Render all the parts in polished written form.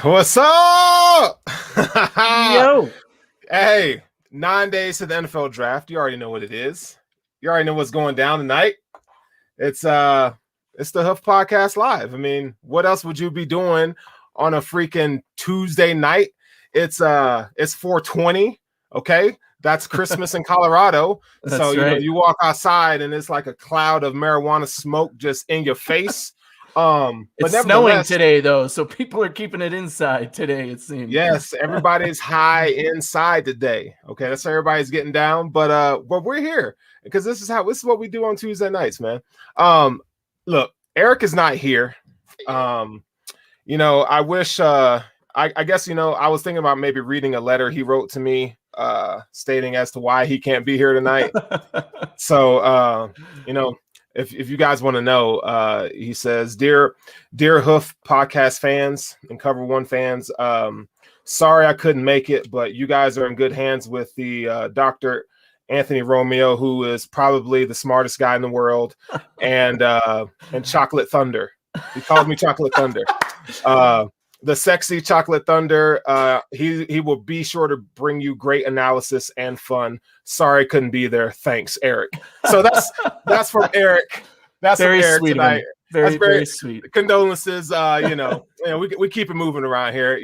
What's up? Yo. Hey, 9 days to the NFL draft. You already know what it is. You already know what's going down tonight. It's the Hoof Podcast Live. I mean, what else would you be doing on a freaking Tuesday night? It's 420. Okay, that's Christmas in Colorado. So right. you walk outside and it's like a cloud of marijuana smoke just in your face. It's snowing today though, so people are keeping it inside today, it seems. Yes, everybody's high inside today. Okay, that's how everybody's getting down. But we're here because this is what we do on Tuesday nights, man. Look, Eric is not here. I wish I guess I was thinking about maybe reading a letter he wrote to me stating as to why he can't be here tonight. So if you guys want to know, he says, Dear Hoof Podcast fans and Cover One fans, sorry I couldn't make it, but you guys are in good hands with the Dr. Anthony Romeo, who is probably the smartest guy in the world, and Chocolate Thunder. He called me Chocolate Thunder. The sexy Chocolate Thunder. He will be sure to bring you great analysis and fun. Sorry, couldn't be there. Thanks, Eric. So that's from Eric. That's very from Eric sweet tonight. Very sweet. Condolences. We keep it moving around here.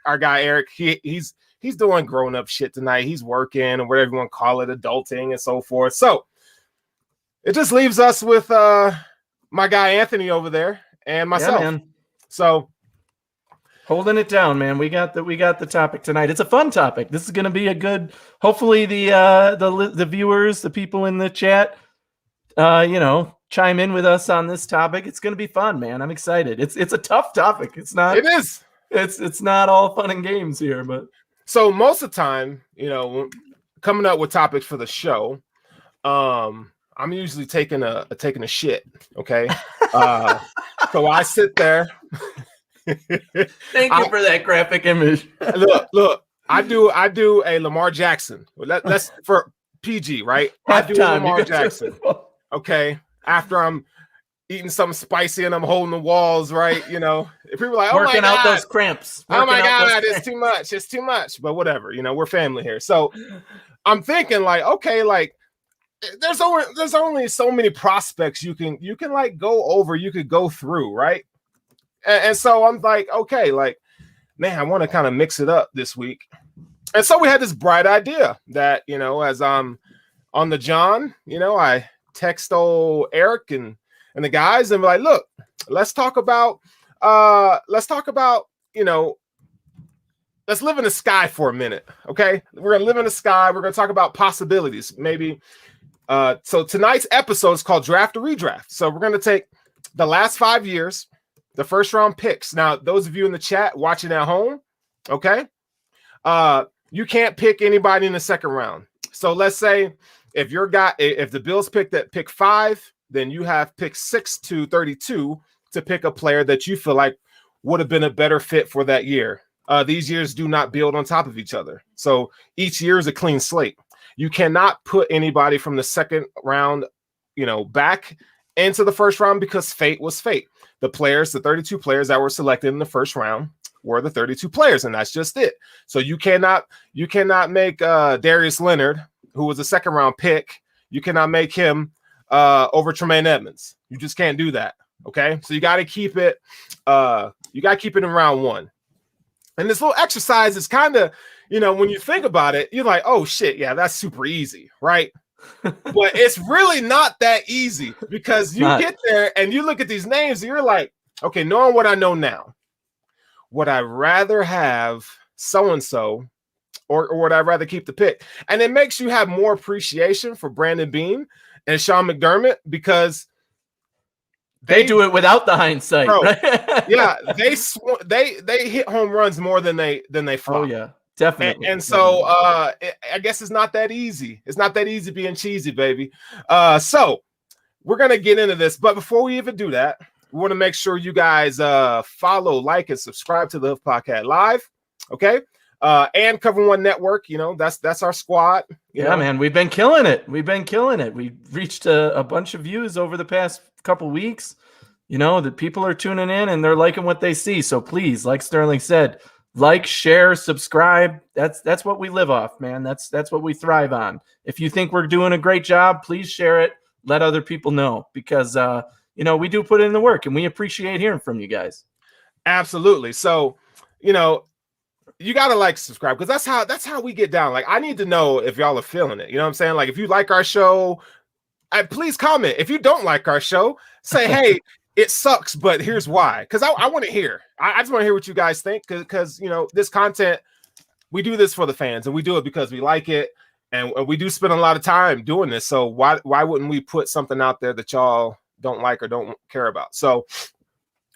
Our guy Eric. He's doing grown up shit tonight. He's working and whatever you want to call it, adulting and so forth. So it just leaves us with my guy Anthony over there and myself. Yeah, man. So. Holding it down, man. We got the topic tonight. It's a fun topic. This is going to be a good. Hopefully, the viewers, the people in the chat, chime in with us on this topic. It's going to be fun, man. I'm excited. It's a tough topic. It's not. It is. It's not all fun and games here, but so most of the time, coming up with topics for the show, I'm usually taking a shit. Okay, so I sit there. Thank you for that graphic image. Look, I do a Lamar Jackson. Let's for PG, right? I do a Lamar Jackson. Okay, after I'm eating something spicy and I'm holding the walls, right? If people are like, "Oh working my God, out those cramps." Oh my God, it's too much. It's too much. But whatever, we're family here. So I'm thinking like, okay, like there's only so many prospects you can like go over. You could go through, right? And so I'm like, okay, like, man, I want to kind of mix it up this week. And so we had this bright idea that, as I'm on the John, I text old Eric and the guys and be like, look, let's talk about, let's live in the sky for a minute. Okay. We're going to live in the sky. We're going to talk about possibilities. Maybe. So tonight's episode is called Draft or Redraft. So we're going to take the last 5 years, the first round picks. Now, those of you in the chat watching at home, okay, you can't pick anybody in the second round. So let's say if the Bills picked at pick 5, then you have pick 6 to 32 to pick a player that you feel like would have been a better fit for that year. These years do not build on top of each other. So each year is a clean slate. You cannot put anybody from the second round, back into the first round because fate was fate. The 32 players that were selected in the first round were the 32 players, and that's just it. So you cannot make Darius Leonard, who was a second round pick, you cannot make him over Tremaine Edmonds. You just can't do that. Okay, so you got to keep it. In round 1. And this little exercise is kind of, when you think about it, you're like, oh shit, yeah, that's super easy, right? But it's really not that easy because you get there and you look at these names and you're like, okay, knowing what I know now, would I rather have so-and-so or would I rather keep the pick? And it makes you have more appreciation for Brandon Beane and Sean McDermott because they do it without the hindsight. Bro, right? Yeah, they hit home runs more than they flop. Oh yeah. Definitely. And so I guess it's not that easy. It's not that easy being cheesy, baby. So we're going to get into this. But before we even do that, we want to make sure you guys follow, like, and subscribe to the Hoof Podcast Live. Okay. And Cover One Network. That's our squad. You know? Man, we've been killing it. We've reached a bunch of views over the past couple weeks. you know, that people are tuning in and they're liking what they see. So please, like Sterling said, like, share, subscribe. That's what we live off, man. That's what we thrive on. If you think we're doing a great job, please share it. Let other people know, because you know, we do put in the work and we appreciate hearing from you guys. Absolutely. So, you know, you gotta like, subscribe, because that's how we get down. Like, I need to know if y'all are feeling it. You know what I'm saying? Like, if you like our show, please comment. If you don't like our show, say, hey, it sucks, but here's why. Because I want to hear. I just want to hear what you guys think. Because you know, this content, we do this for the fans, and we do it because we like it, and we do spend a lot of time doing this. So why wouldn't we put something out there that y'all don't like or don't care about? So,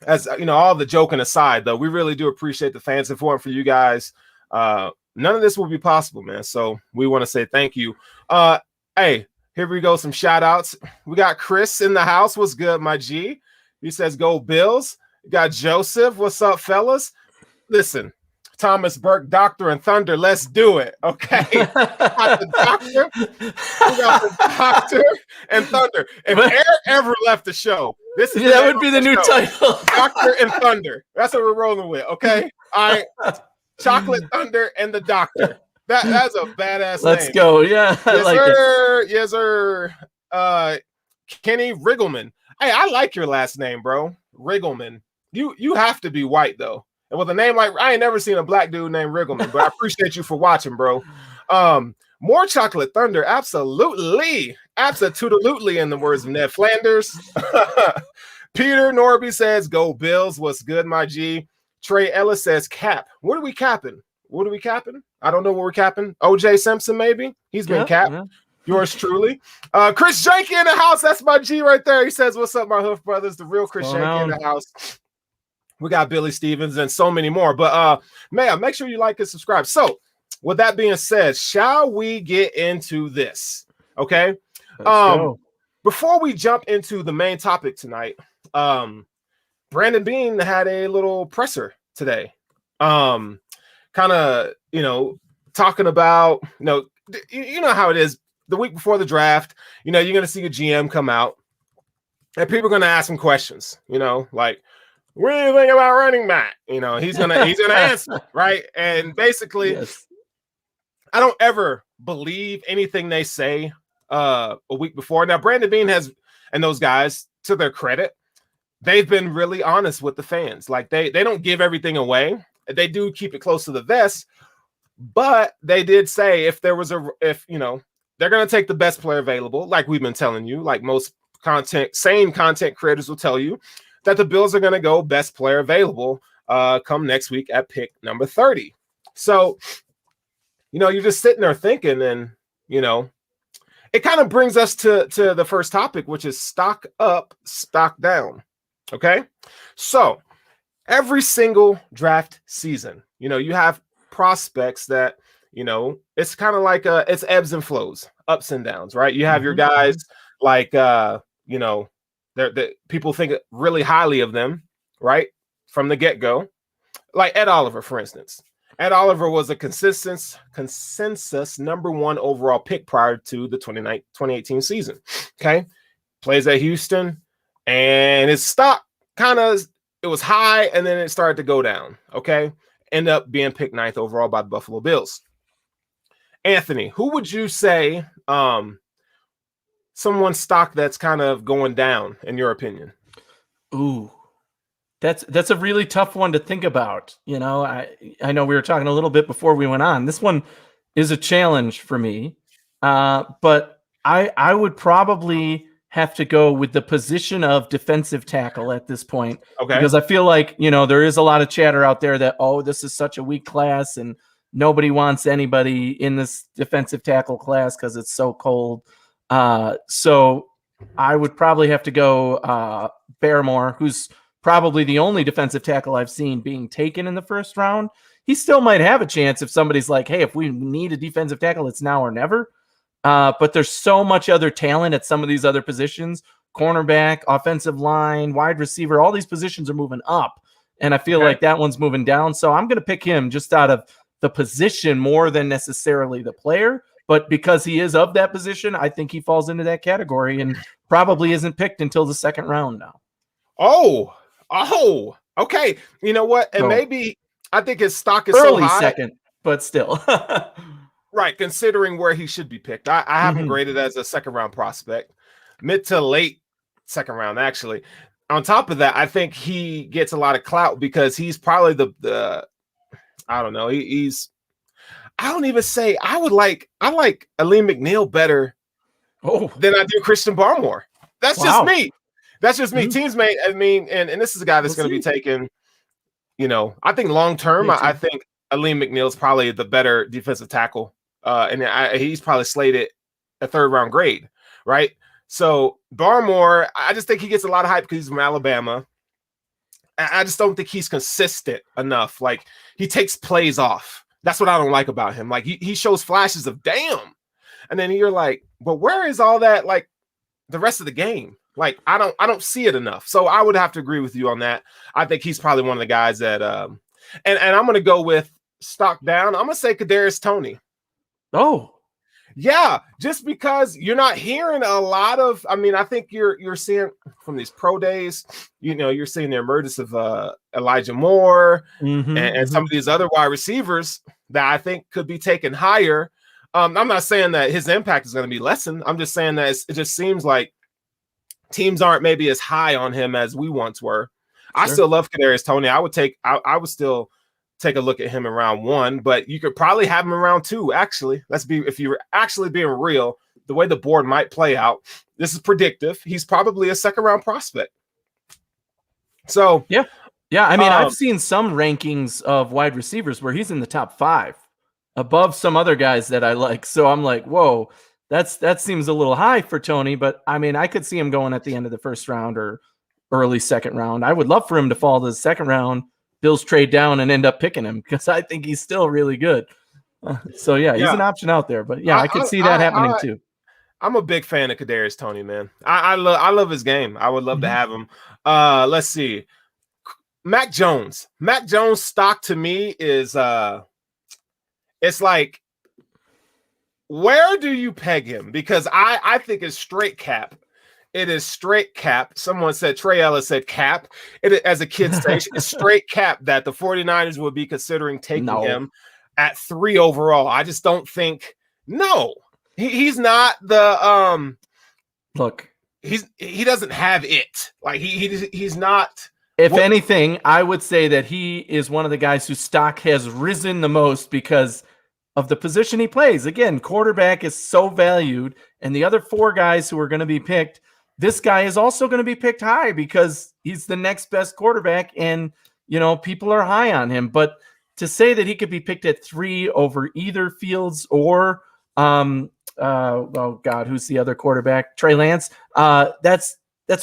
as you know, all the joking aside, though, we really do appreciate the fans. If it weren't for you guys, none of this would be possible, man. So we want to say thank you. Hey, here we go. Some shout outs. We got Chris in the house. What's good, my G? He says, go Bills. We got Joseph. What's up, fellas? Listen, Thomas Burke, Doctor and Thunder. Let's do it. Okay. We got the Doctor. We got the Doctor and Thunder. If Eric ever left the show, this is that would be the new title. Doctor and Thunder. That's what we're rolling with. Okay. All right. Chocolate Thunder and the Doctor. That's a badass Let's name. go. Yeah. Yes, like sir. It. Yes, sir. Kenny Riggleman. Hey, I like your last name, bro. Riggleman. You have to be white, though. And with a name like, I ain't never seen a black dude named Riggleman, but I appreciate you for watching, bro. More Chocolate Thunder. Absolutely. Absolutely, in the words of Ned Flanders. Peter Norby says, go Bills. What's good, my G? Trey Ellis says, cap. What are we capping? What are we capping? I don't know what we're capping. OJ Simpson, maybe. He's been capped. Yeah. Yours truly. Chris Janke in the house. That's my G right there. He says, what's up, my Hoof brothers? The real Chris Janke in the house. We got Billy Stevens and so many more. But man, make sure you like and subscribe. So with that being said, shall we get into this? Okay. Before we jump into the main topic tonight, Brandon Beane had a little presser today. Kind of, you know, talking about, you know how it is. The week before the draft, you know, you're going to see a GM come out and people are going to ask him questions, you know, like, what do you think about running back? You know, he's gonna answer, right? And basically, yes. I don't ever believe anything they say a week before. Now, Brandon Beane has, and those guys, to their credit, they've been really honest with the fans. Like, they don't give everything away. They do keep it close to the vest, but they did say if you know, they're gonna take the best player available, like we've been telling you, like most sane content creators will tell you, that the Bills are going to go best player available come next week at pick number 30. So, you know, you're just sitting there thinking, and, you know, it kind of brings us to the first topic, which is stock up, stock down. Okay. So every single draft season, you know, you have prospects that, you know, it's kind of like it's ebbs and flows, ups and downs, right? You have your guys like, you know, that people think really highly of them, right? From the get-go. Like Ed Oliver, for instance. Ed Oliver was a consensus number 1 overall pick prior to the 2018 season. Okay. Plays at Houston, and his stock it was high, and then it started to go down. Okay. End up being picked 9th overall by the Buffalo Bills. Anthony, who would you say someone's stock that's kind of going down, in your opinion? Ooh, that's a really tough one to think about. You know, I know we were talking a little bit before we went on. This one is a challenge for me, but I would probably have to go with the position of defensive tackle at this point. Okay. Because I feel like, you know, there is a lot of chatter out there that, oh, this is such a weak class and nobody wants anybody in this defensive tackle class because it's so cold. So I would probably have to go Barrymore, who's probably the only defensive tackle I've seen being taken in the first round. He still might have a chance if somebody's like, hey, if we need a defensive tackle, it's now or never. But there's so much other talent at some of these other positions, cornerback, offensive line, wide receiver, all these positions are moving up. And I feel like that one's moving down. So I'm going to pick him just out of the position more than necessarily the player. But because he is of that position, I think he falls into that category and probably isn't picked until the second round now. Oh, okay. You know what? And So, maybe I think his stock is so early high. second, but still. Right, considering where he should be picked. I have him graded as a second round prospect, mid to late second round, actually. On top of that, I think he gets a lot of clout because he's probably the I don't know, he's I don't even say I like Elam McNeil better than I do Christian Barmore. That's just me. That's just me. Teams may, I mean, and this is a guy that's going to be taken, you know, I think long term, I think Elam McNeil is probably the better defensive tackle. And he's probably slated a third round grade, right? So Barmore, I just think he gets a lot of hype because he's from Alabama. I just don't think he's consistent enough. Like, he takes plays off. That's what I don't like about him. Like, he shows flashes of damn. And then you're like, but where is all that, like, the rest of the game? Like, I don't see it enough. So I would have to agree with you on that. I think he's probably one of the guys that and I'm gonna go with stock down. I'm gonna say Kadarius Toney. Oh, yeah, just because you're not hearing a lot of, I mean, I think you're seeing from these pro days, you know, you're seeing the emergence of Elijah Moore and some of these other wide receivers that I think could be taken higher. I'm not saying that his impact is going to be lessened. I'm just saying that it just seems like teams aren't maybe as high on him as we once were. Sure. I still love Kadarius Toney. I would still take a look at him in round 1, but you could probably have him in round 2. Actually, if you were actually being real, the way the board might play out, this is predictive. He's probably a second round prospect. So yeah. I mean, I've seen some rankings of wide receivers where he's in the top 5 above some other guys that I like. So I'm like, whoa, that seems a little high for Toney, but I mean, I could see him going at the end of the first round or early second round. I would love for him to fall to the second round. Bills trade down and end up picking him because I think he's still really good. So yeah, he's an option out there. But yeah, I could see that happening too. I'm a big fan of Kadarius Toney, man. I love his game. I would love to have him. Let's see. Mac Jones. Mac Jones stock to me is it's like, where do you peg him? Because I think it's straight cap. It is straight cap. Someone said, Trey Ellis said cap. As a kid station, it's straight cap that the 49ers would be considering taking him at 3 overall. I just don't think, he's not the look. He doesn't have it. Like he's not. If anything, I would say that he is one of the guys whose stock has risen the most because of the position he plays. Again, quarterback is so valued, and the other 4 guys who are going to be picked, this guy is also going to be picked high because he's the next best quarterback, and people are high on him. But to say that he could be picked at 3 over either Fields or oh God, who's the other quarterback? Trey Lance. That's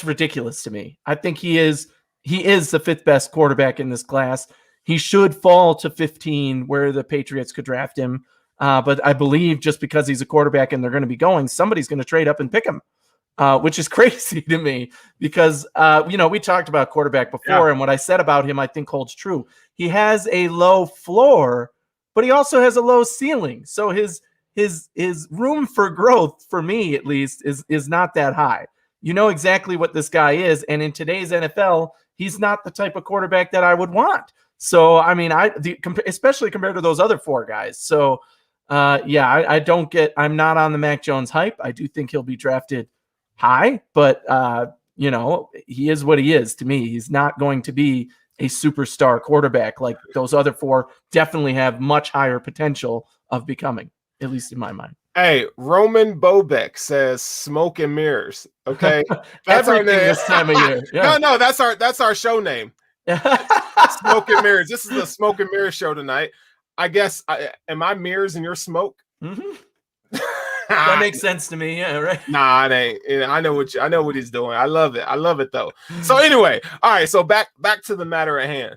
ridiculous to me. I think he is the 5th best quarterback in this class. He should fall to 15 where the Patriots could draft him. But I believe just because he's a quarterback and they're going to be going, somebody's going to trade up and pick him, which is crazy to me because, we talked about quarterback before, and what I said about him, I think holds true. He has a low floor, but he also has a low ceiling. So his room for growth, for me at least, is not that high. You know exactly what this guy is. And in today's NFL, he's not the type of quarterback that I would want. So, I mean, especially compared to those other 4 guys. So, I'm not on the Mac Jones hype. I do think he'll be drafted high, but, he is what he is to me. He's not going to be a superstar quarterback like those other 4 definitely have much higher potential of becoming, at least in my mind. Hey, Roman Bobek says smoke and mirrors. Okay. That's our name this time of year. Yeah. No, that's our show name. Smoke and mirrors. This is the smoke and mirrors show tonight. I guess am I mirrors and your smoke? That makes sense to me. Yeah, right. Nah, it ain't. I know what he's doing. I love it though. So anyway, all right. So back to the matter at hand.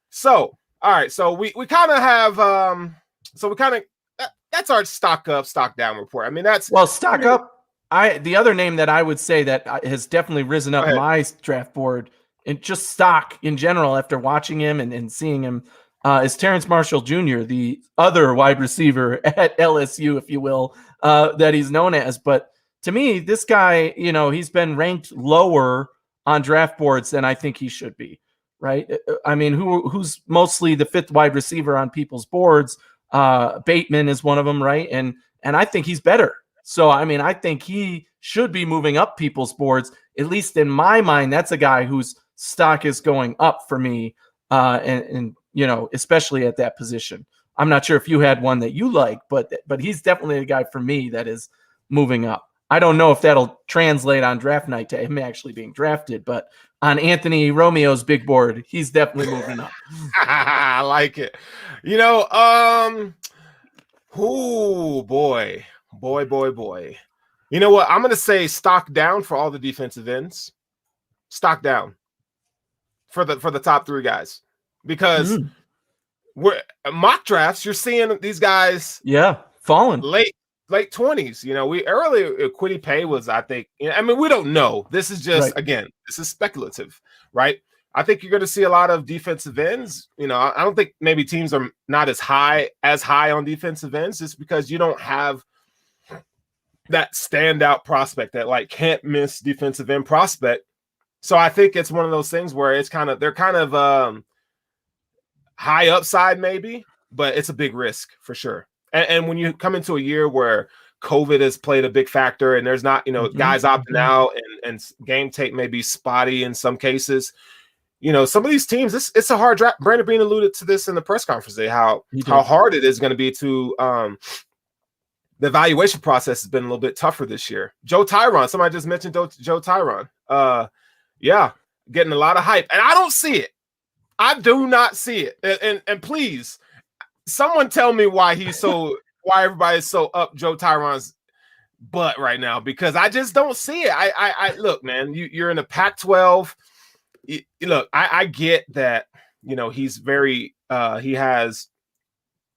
So all right. So we kind of have that's our stock up, stock down report. I mean, stock up. The other name that I would say that has definitely risen up my draft board and just stock in general after watching him and seeing him is Terrence Marshall Jr., the other wide receiver at LSU, if you will, that he's known as. But to me, this guy, he's been ranked lower on draft boards than I think he should be, right? I mean, who's mostly the 5th wide receiver on people's boards? Bateman is one of them, right? And I think he's better. So, I mean, I think he should be moving up people's boards. At least in my mind, that's a guy whose stock is going up for me, and especially at that position. I'm not sure if you had one that you like, but he's definitely a guy for me that is moving up. I don't know if that'll translate on draft night to him actually being drafted, but on Anthony Romeo's big board, he's definitely moving up. I like it. Oh boy. You know what? I'm going to say stock down for all the defensive ends. Stock down for the top 3 guys, because we're mock drafts. You're seeing these guys, falling late 20s. We earlier Quiddy Pay was, I think. I mean, we don't know. This is just again, this is speculative, right? I think you're going to see a lot of defensive ends. I don't think maybe teams are not as high on defensive ends, just because you don't have that standout prospect, that like can't miss defensive end prospect. So I think it's one of those things where they're kind of high upside maybe, but it's a big risk for sure. And when you come into a year where COVID has played a big factor, and there's not, guys opting out, and game tape may be spotty in some cases. Some of these teams, it's a hard draft. Brandon Beane alluded to this in the press conference today, how hard it is going to be to the evaluation process has been a little bit tougher this year. Joe Tyron, somebody just mentioned Joe Tyron. Getting a lot of hype, and I don't see it. I do not see it. And please, someone tell me why everybody's so up Joe Tyron's butt right now, because I just don't see it. I look, man, you're in a Pac-12. Look, I get that, he's very he has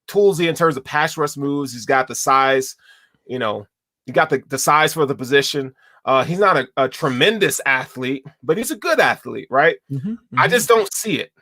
toolsy in terms of pass rush moves. He's got the size, he got the size for the position. He's not a tremendous athlete, but he's a good athlete, right? I just don't see it.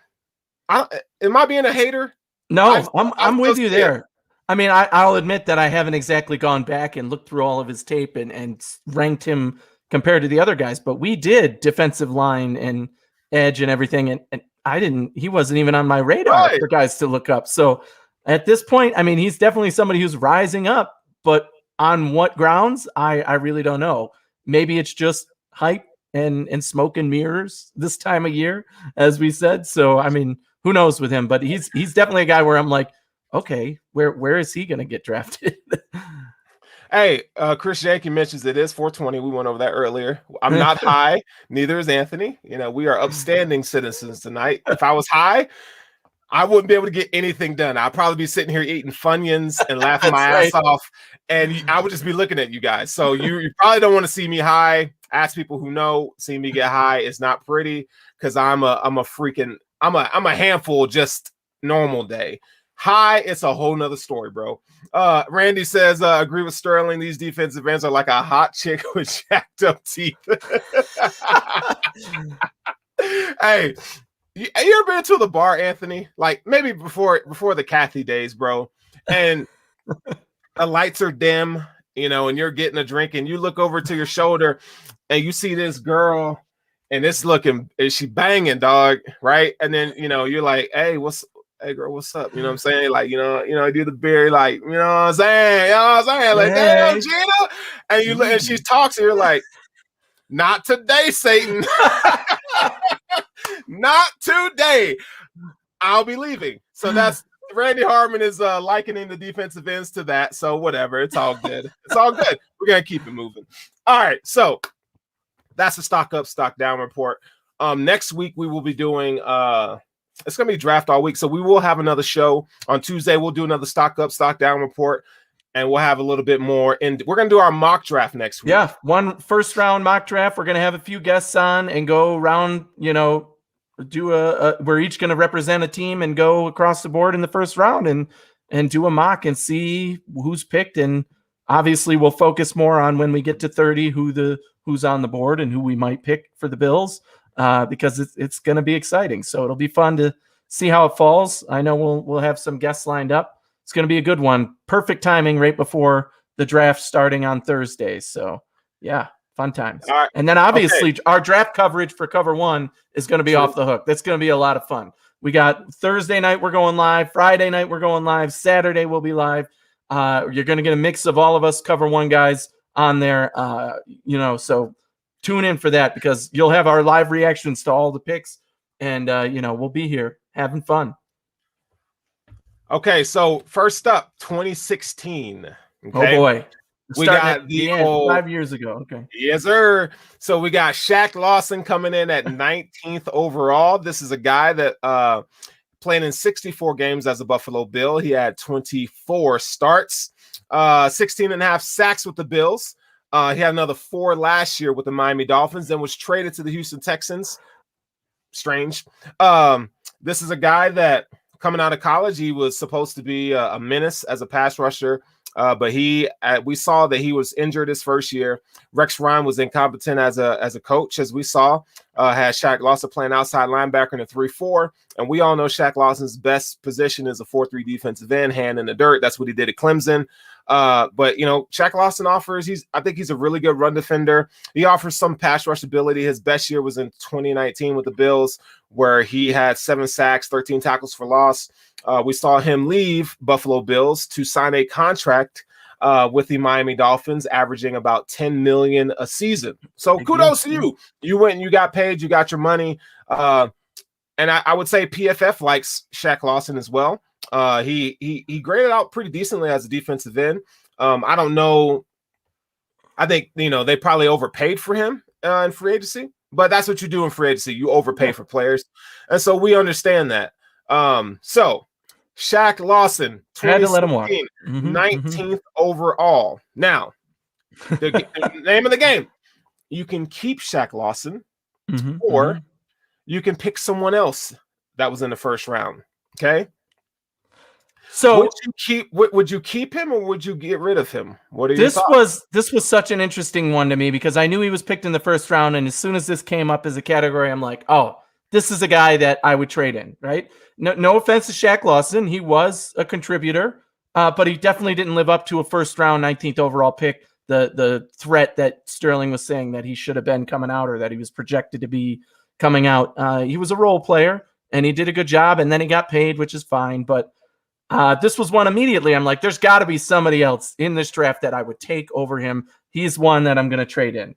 Am I being a hater? No, I'm with you there. I mean, I'll admit that I haven't exactly gone back and looked through all of his tape and ranked him compared to the other guys, but we did defensive line and edge and everything, and he wasn't even on my radar for guys to look up. So at this point, I mean, he's definitely somebody who's rising up, but on what grounds, I really don't know. Maybe it's just hype and smoke and mirrors this time of year, as we said. So, I mean, who knows with him, but he's definitely a guy where I'm like, okay, where is he going to get drafted? Hey, Chris Yankee mentions it is 420. We went over that earlier. I'm not high. Neither is Anthony. We are upstanding citizens tonight. If I was high, I wouldn't be able to get anything done. I'd probably be sitting here eating Funyuns and laughing my ass off, and I would just be looking at you guys. So you probably don't want to see me high. Ask people who know. See me get high. It's not pretty, because I'm a handful just normal day. High, it's a whole nother story, bro. Randy says, agree with Sterling. These defensive ends are like a hot chick with jacked up teeth. Hey, you ever been to the bar, Anthony? Like maybe before the Kathy days, bro. And the lights are dim, and you're getting a drink, and you look over to your shoulder, and you see this girl, and is she banging, dog, right? And then you're like, hey girl, what's up? You know what I'm saying? Like, I do the beer, like, you know what I'm saying? Like, hey, Gina. And you look, and she talks, and you're like, not today, Satan. Not today. I'll be leaving. So that's Randy Harmon is likening the defensive ends to that. So whatever, it's all good. It's all good. We're gonna keep it moving. All right, so that's the stock up, stock down report. Next week we will be doing it's gonna be draft all week, so we will have another show on Tuesday. We'll do another stock up, stock down report, and we'll have a little bit more. And we're gonna do our mock draft next week. Yeah, one first round mock draft. We're gonna have a few guests on and go around. Do we're each gonna represent a team and go across the board in the first round and do a mock and see who's picked. And obviously, we'll focus more on when we get to 30 who's on the board and who we might pick for the Bills. Because it's going to be exciting. So it'll be fun to see how it falls. I know we'll have some guests lined up. It's going to be a good one. Perfect timing right before the draft starting on Thursday. So yeah, Fun times. All right. And then obviously our draft coverage for cover 1 is going to be off the hook. That's going to be a lot of fun. We got Thursday night, we're going live. Friday night, we're going live. Saturday, we'll be live. You're going to get a mix of all of us cover 1 guys on there. So tune in for that because you'll have our live reactions to all the picks. And, we'll be here having fun. Okay, so first up, 2016. Okay? Oh, boy. We got the 5 years ago. Okay. Yes, sir. So we got Shaq Lawson coming in at 19th overall. This is a guy that played in 64 games as a Buffalo Bill. He had 24 starts, 16 and a half sacks with the Bills. He had another 4 last year with the Miami Dolphins and was traded to the Houston Texans. Strange. This is a guy that coming out of college, he was supposed to be a menace as a pass rusher. But we saw that he was injured his first year. Rex Ryan was incompetent as a coach, as we saw. Had Shaq Lawson playing outside linebacker in a 3-4. And we all know Shaq Lawson's best position is a 4-3 defensive end, hand in the dirt. That's what he did at Clemson. But Shaq Lawson I think he's a really good run defender. He offers some pass rush ability. His best year was in 2019 with the Bills, where he had 7 sacks, 13 tackles for loss. We saw him leave Buffalo Bills to sign a contract with the Miami Dolphins, averaging about $10 million a season. So kudos to you. You went and you got paid, you got your money. And I would say PFF likes Shaq Lawson as well. He graded out pretty decently as a defensive end. I don't know. I think, they probably overpaid for him in free agency, but that's what you do in free agency. You overpay for players. And so we understand that. So Shaq Lawson, had to let him walk. 19th overall. Now, the name of the game, you can keep Shaq Lawson or you can pick someone else that was in the first round. Okay. So would you keep him or would you get rid of him? What are your thoughts? This was such an interesting one to me because I knew he was picked in the first round. And as soon as this came up as a category, I'm like, oh, this is a guy that I would trade in, right? No offense to Shaq Lawson. He was a contributor, but he definitely didn't live up to a first round 19th overall pick. The threat that Sterling was saying that he should have been coming out or that he was projected to be coming out. He was a role player and he did a good job and then he got paid, which is fine. But this was one immediately. I'm like, there's got to be somebody else in this draft that I would take over him. He's one that I'm going to trade in.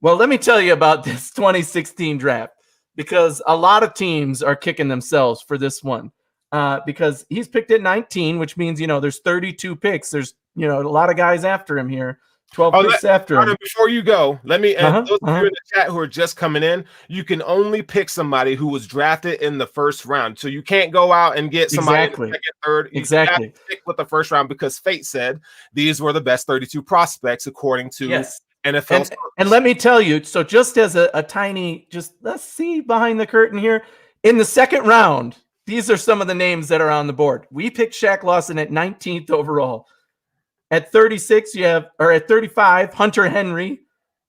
Well, let me tell you about this 2016 draft because a lot of teams are kicking themselves for this one because he's picked at 19, which means, there's 32 picks. There's, a lot of guys after him here. 12 picks after him. Before you go, let me those of you in the chat who are just coming in, you can only pick somebody who was drafted in the first round. So you can't go out and get somebody in the second, third. You have to pick with the first round because fate said these were the best 32 prospects according to NFL. And let me tell you, so just as a tiny, let's see behind the curtain here. In the second round, these are some of the names that are on the board. We picked Shaq Lawson at 19th overall. At 36, at 35, Hunter Henry,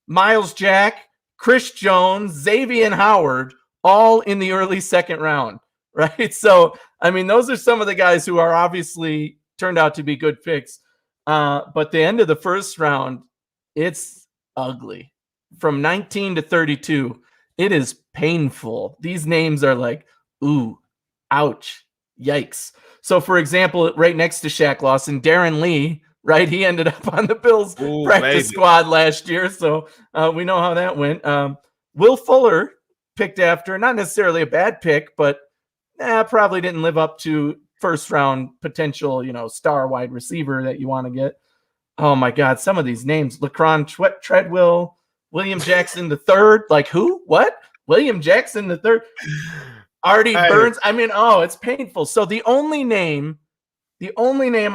Miles Jack, Chris Jones, Xavier Howard, all in the early second round, right? So, those are some of the guys who are obviously turned out to be good picks. But the end of the first round, it's ugly. From 19 to 32, it is painful. These names are like, ooh, ouch, yikes. So, for example, right next to Shaq Lawson, Darren Lee, right? He ended up on the Bills practice squad last year. So we know how that went. Will Fuller picked after, not necessarily a bad pick, but probably didn't live up to first round potential, star wide receiver that you want to get. Oh my God. Some of these names, Laquan Treadwell, William Jackson III, like who, what? William Jackson III, Artie Burns. It's painful. So the only name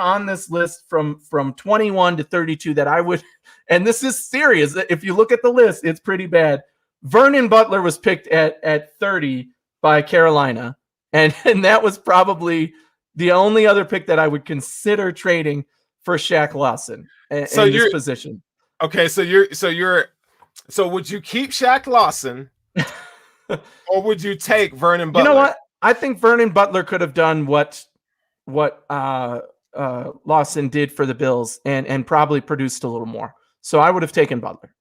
on this list from 21 to 32 that I would, and this is serious. If you look at the list, it's pretty bad. Vernon Butler was picked at 30 by Carolina. And that was probably the only other pick that I would consider trading for Shaq Lawson in this position. Okay. So would you keep Shaq Lawson or would you take Vernon Butler? You know what? I think Vernon Butler could have done what Lawson did for the Bills and probably produced a little more. So I would have taken Butler.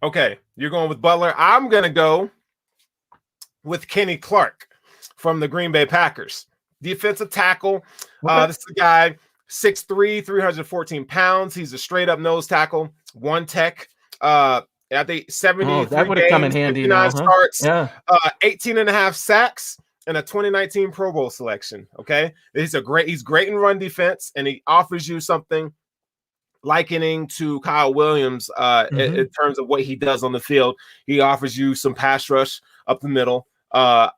Okay, you're going with Butler. I'm going to go with Kenny Clark from the Green Bay Packers. Defensive tackle. Okay. This is a guy, 6'3", 314 pounds. He's a straight-up nose tackle, one tech. I think 73 that would have come in games, handy 59 now, huh? starts, Yeah. 18 and a half sacks, and a 2019 Pro Bowl selection. Okay, he's great in run defense, and he offers you something likening to Kyle Williams in terms of what he does on the field. He offers you some pass rush up the middle. I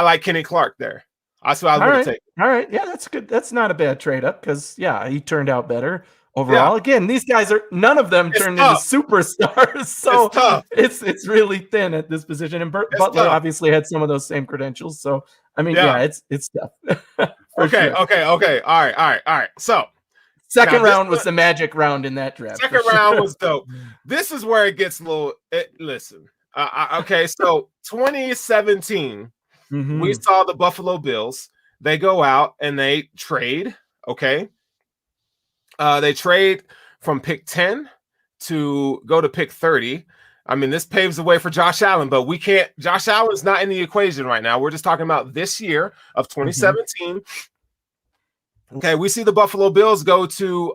like Kenny Clark there. That's what I was going to take. All right. Yeah, that's good. That's not a bad trade up because, yeah, he turned out better overall. Yeah. Again, these guys none of them turned into superstars. So it's really thin at this position. And Butler obviously had some of those same credentials. So, I mean, it's tough. Okay. All right. So, second round was the magic round in that draft. Second round was dope. This is where it gets a little. Listen. Okay, so 2017, we saw the Buffalo Bills. They go out and they trade. Okay, they trade from pick 10 to go to pick 30. I mean, this paves the way for Josh Allen, but we can't. Josh Allen's not in the equation right now. We're just talking about this year of 2017. Okay, we see the Buffalo Bills go to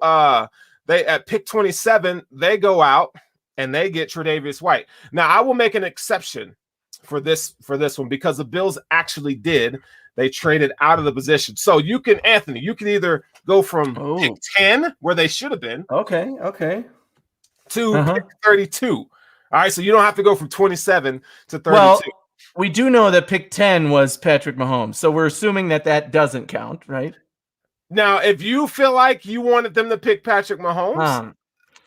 they at pick 27. They go out and they get Tre'Davious White. Now, I will make an exception for this one because the Bills actually did. They traded out of the position. So you can, Anthony, you can either go from pick 10, where they should have been, to pick 32. All right, so you don't have to go from 27 to 32. Well, we do know that pick 10 was Patrick Mahomes, so we're assuming that doesn't count, right? Now, if you feel like you wanted them to pick Patrick Mahomes,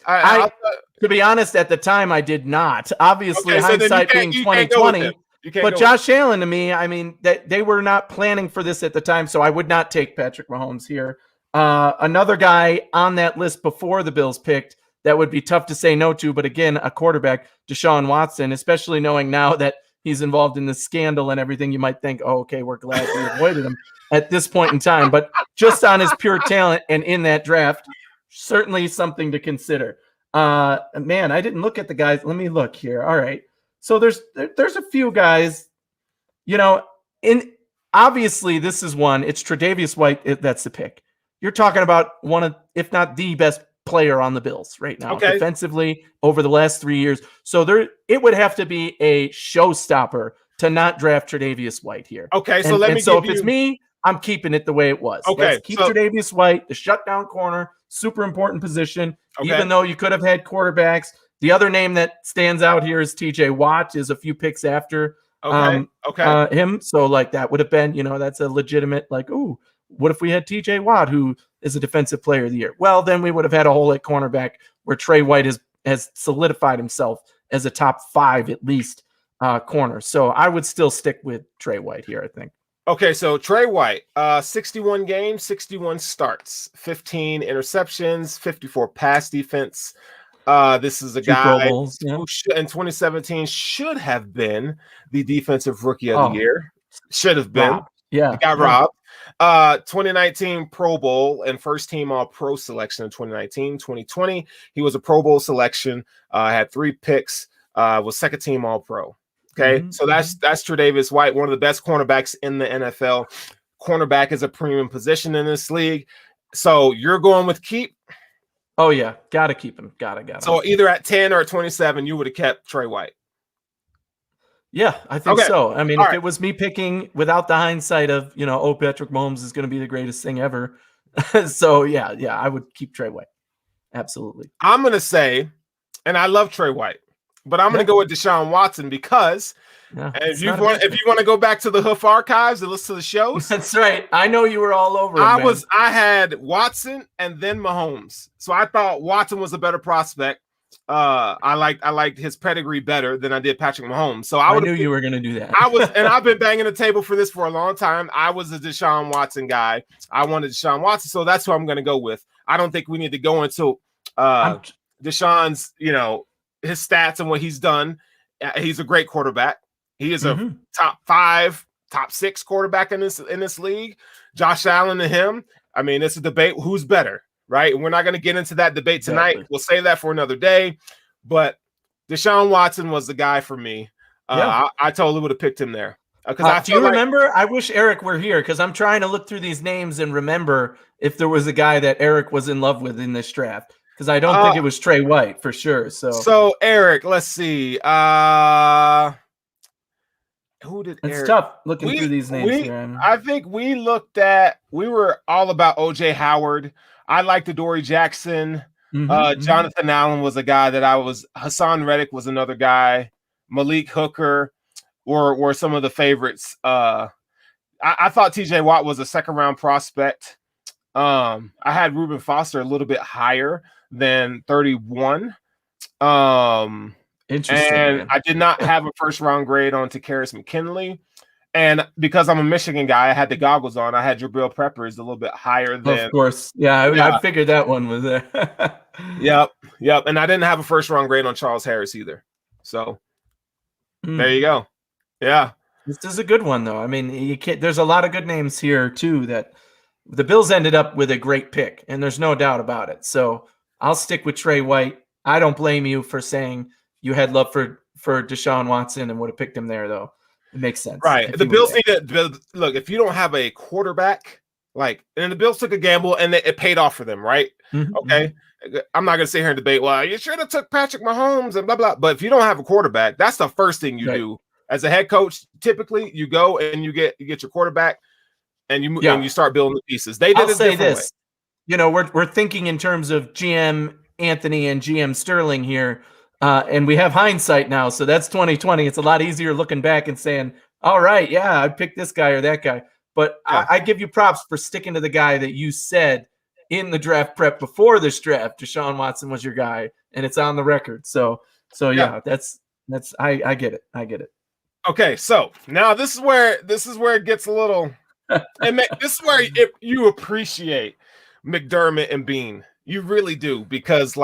to be honest, at the time, I did not. Obviously, hindsight being 2020. But Josh Allen, to me, I mean, they were not planning for this at the time, so I would not take Patrick Mahomes here. Another guy on that list before the Bills picked that would be tough to say no to, but again, a quarterback, Deshaun Watson, especially knowing now that he's involved in this scandal and everything, you might think, oh, okay, we're glad we avoided him at this point in time. But just on his pure talent and in that draft, certainly something to consider. Man, I didn't look at the guys. Let me look here. All right. So there's a few guys, obviously this is one. It's Tre'Davious White. That's the pick. You're talking about one of, if not the best player on the Bills right now, defensively over the last 3 years. So it would have to be a showstopper to not draft Tre'Davious White here. Okay, so if it's me, I'm keeping it the way it was. Okay, let's keep Tre'Davious White, the shutdown corner, super important position. Even though you could have had quarterbacks. The other name that stands out here is TJ Watt, is a few picks after him. So that would have been, that's a legitimate what if we had TJ Watt, who is a defensive player of the year? Well, then we would have had a hole at cornerback where Trey White has solidified himself as a top 5 at least corner. So I would still stick with Trey White here, I think. Okay, so Trey White, 61 games, 61 starts, 15 interceptions, 54 pass defense. This is a guy who in 2017 should have been the defensive rookie of the year. Should have been. Robbed. Yeah. He got robbed. 2019 Pro Bowl and first team All Pro selection in 2019. 2020, he was a Pro Bowl selection, had 3 picks, was second team All Pro. Okay, so that's Tre'Davious White, one of the best cornerbacks in the NFL. Cornerback is a premium position in this league. So you're going with keep? Oh, yeah. Got to keep him. Got to. So either at 10 or at 27, you would have kept Trey White. Yeah, I think so. I mean, if it was me picking without the hindsight of, Patrick Mahomes is going to be the greatest thing ever. So, yeah, I would keep Trey White. Absolutely. I'm going to say, and I love Trey White, but I'm going to go with Deshaun Watson because if you want to go back to the Hoof archives and listen to the shows. That's right. I know you were all over it, I had Watson and then Mahomes. So I thought Watson was a better prospect. I liked his pedigree better than I did Patrick Mahomes. So I knew you were going to do that. And I've been banging the table for this for a long time. I was a Deshaun Watson guy. I wanted Deshaun Watson, so that's who I'm going to go with. I don't think we need to go into Deshaun's, his stats and what he's done. He's a great quarterback. He is a top 5, top 6 quarterback in this league. Josh Allen and him. I mean, it's a debate. Who's better, right? And we're not going to get into that debate tonight. Exactly. We'll save that for another day. But Deshaun Watson was the guy for me. I totally would have picked him there. Because do you remember? I wish Eric were here because I'm trying to look through these names and remember if there was a guy that Eric was in love with in this draft. Because I don't think it was Trey White for sure. So Eric, let's see. Who did it's Eric? tough looking through these names here. I think we were all about OJ Howard. I liked Adoree Jackson. Jonathan Allen was a guy that Hassan Reddick was another guy. Malik Hooker were some of the favorites. I thought TJ Watt was a second round prospect. I had Reuben Foster a little bit higher than 31. Interesting. And man. I did not have a first round grade on Takarius McKinley. And because I'm a Michigan guy, I had the goggles on. I had Jabril Peppers a little bit higher than. Of course. I figured that one was there. Yep. And I didn't have a first round grade on Charles Harris either. So there you go. Yeah. This is a good one, though. I mean, there's a lot of good names here, too, that the Bills ended up with a great pick, and there's no doubt about it. So I'll stick with Trey White. I don't blame you for saying you had love for Deshaun Watson and would have picked him there, though. It makes sense. Right. The Bills need to look, if you don't have a quarterback, and the Bills took a gamble and it paid off for them, right? Okay. I'm not going to sit here and debate, well, you should have took Patrick Mahomes and blah, blah. But if you don't have a quarterback, that's the first thing you do. As a head coach, typically you go and you get your quarterback and you start building the pieces. They did it different way. You know, we're thinking in terms of GM Anthony and GM Sterling here. And we have hindsight now, so that's 2020. It's a lot easier looking back and saying, all right, yeah, I picked this guy or that guy. But I give you props for sticking to the guy that you said in the draft prep before this draft. Deshaun Watson was your guy, and it's on the record. So that's I get it. I get it. Okay, so now this is where it gets a little and this is where you appreciate McDermott and Bean. You really do, because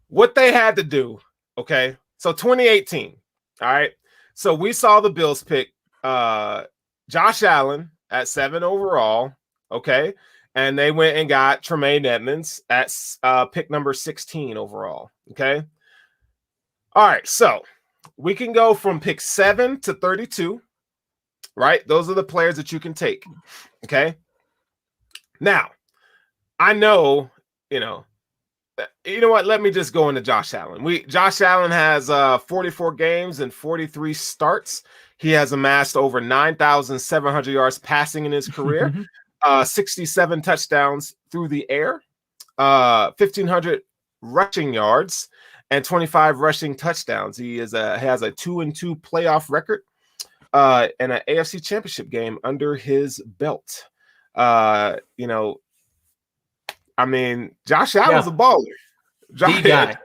what they had to do. Okay, so 2018. All right, so we saw the Bills pick Josh Allen at 7 overall. Okay, and they went and got Tremaine Edmonds at pick number 16 overall. Okay, all right, so we can go from pick 7 to 32. Right, those are the players that you can take. Okay, now I know you know what? Let me just go into Josh Allen. Josh Allen has 44 games and 43 starts. He has amassed over 9,700 yards passing in his career, 67 touchdowns through the air, 1,500 rushing yards, and 25 rushing touchdowns. He has a 2-2 playoff record and an AFC Championship game under his belt. I mean, Josh Allen's a baller. The guy.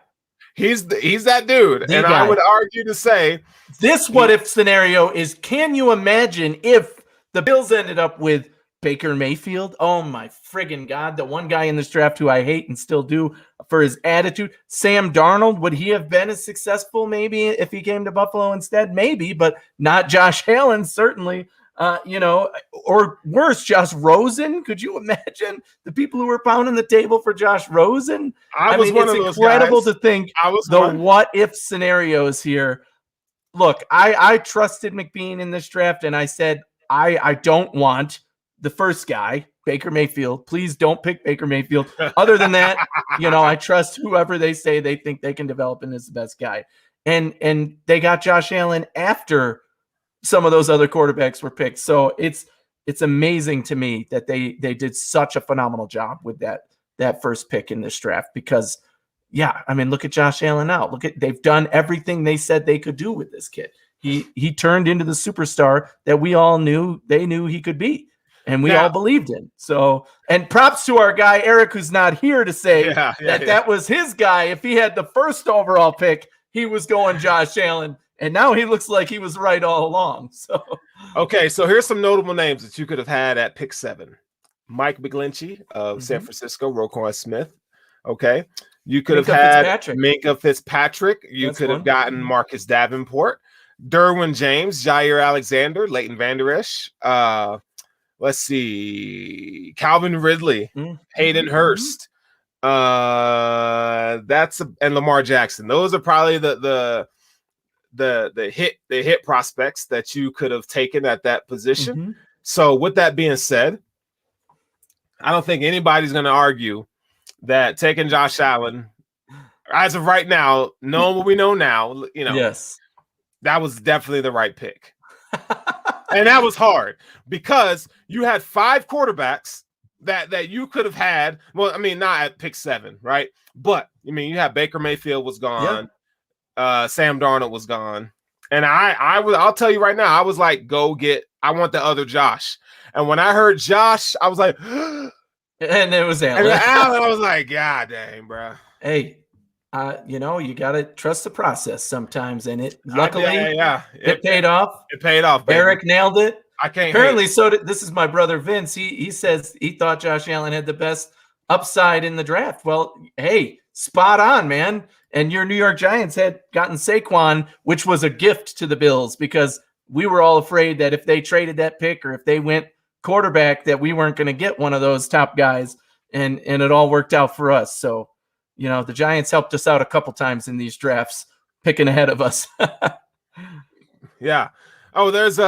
He's that dude. And guy. I would argue to say this what-if scenario is, can you imagine if the Bills ended up with Baker Mayfield? Oh, my friggin' God. The one guy in this draft who I hate and still do for his attitude. Sam Darnold, would he have been as successful maybe if he came to Buffalo instead? Maybe, but not Josh Allen, certainly. Or worse, Josh Rosen. Could you imagine the people who were pounding the table for Josh Rosen? I mean, it's incredible to think what if scenarios here. Look, I trusted McBean in this draft, and I said, I don't want the first guy, Baker Mayfield. Please don't pick Baker Mayfield. Other than that, I trust whoever they say they think they can develop and is the best guy. And they got Josh Allen after some of those other quarterbacks were picked. So it's amazing to me that they did such a phenomenal job with that first pick in this draft, because I mean, look at Josh Allen now. They've done everything they said they could do with this kid. He turned into the superstar that we all knew he could be, and we all believed in. So, and props to our guy Eric, who's not here, to say that was his guy. If he had the first overall pick, he was going Josh Allen. And now he looks like he was right all along. So, okay, so here's some notable names that you could have had at pick 7. Mike McGlinchey of San Francisco, Roquan Smith. Okay, you could have had Minkah Fitzpatrick. You could have gotten Marcus Davenport, Derwin James, Jair Alexander, Leighton Vander Esch. Let's see, Calvin Ridley, Hayden Hurst, And Lamar Jackson. Those are probably the hit prospects that you could have taken at that position. Mm-hmm. So with that being said, I don't think anybody's going to argue that taking Josh Allen, as of right now, knowing what we know now, Yes, that was definitely the right pick. And that was hard because you had 5 quarterbacks that you could have had. Well, I mean, not at pick 7, right? But I mean, you had Baker Mayfield was gone, Sam Darnold was gone, and I'll tell you right now, I was like, I want the other Josh. And when I heard Josh, I was like, and it was Allen. And Allen, I was like, God dang, bro. Hey, you gotta trust the process sometimes, and luckily, it paid off. It paid off. Baby. Eric nailed it. I can't. Apparently, this is my brother Vince. He says he thought Josh Allen had the best upside in the draft. Well, hey, spot on, man. And your New York Giants had gotten Saquon, which was a gift to the Bills because we were all afraid that if they traded that pick or if they went quarterback, that we weren't going to get one of those top guys. And it all worked out for us. So, the Giants helped us out a couple times in these drafts, picking ahead of us. Yeah. Oh, there's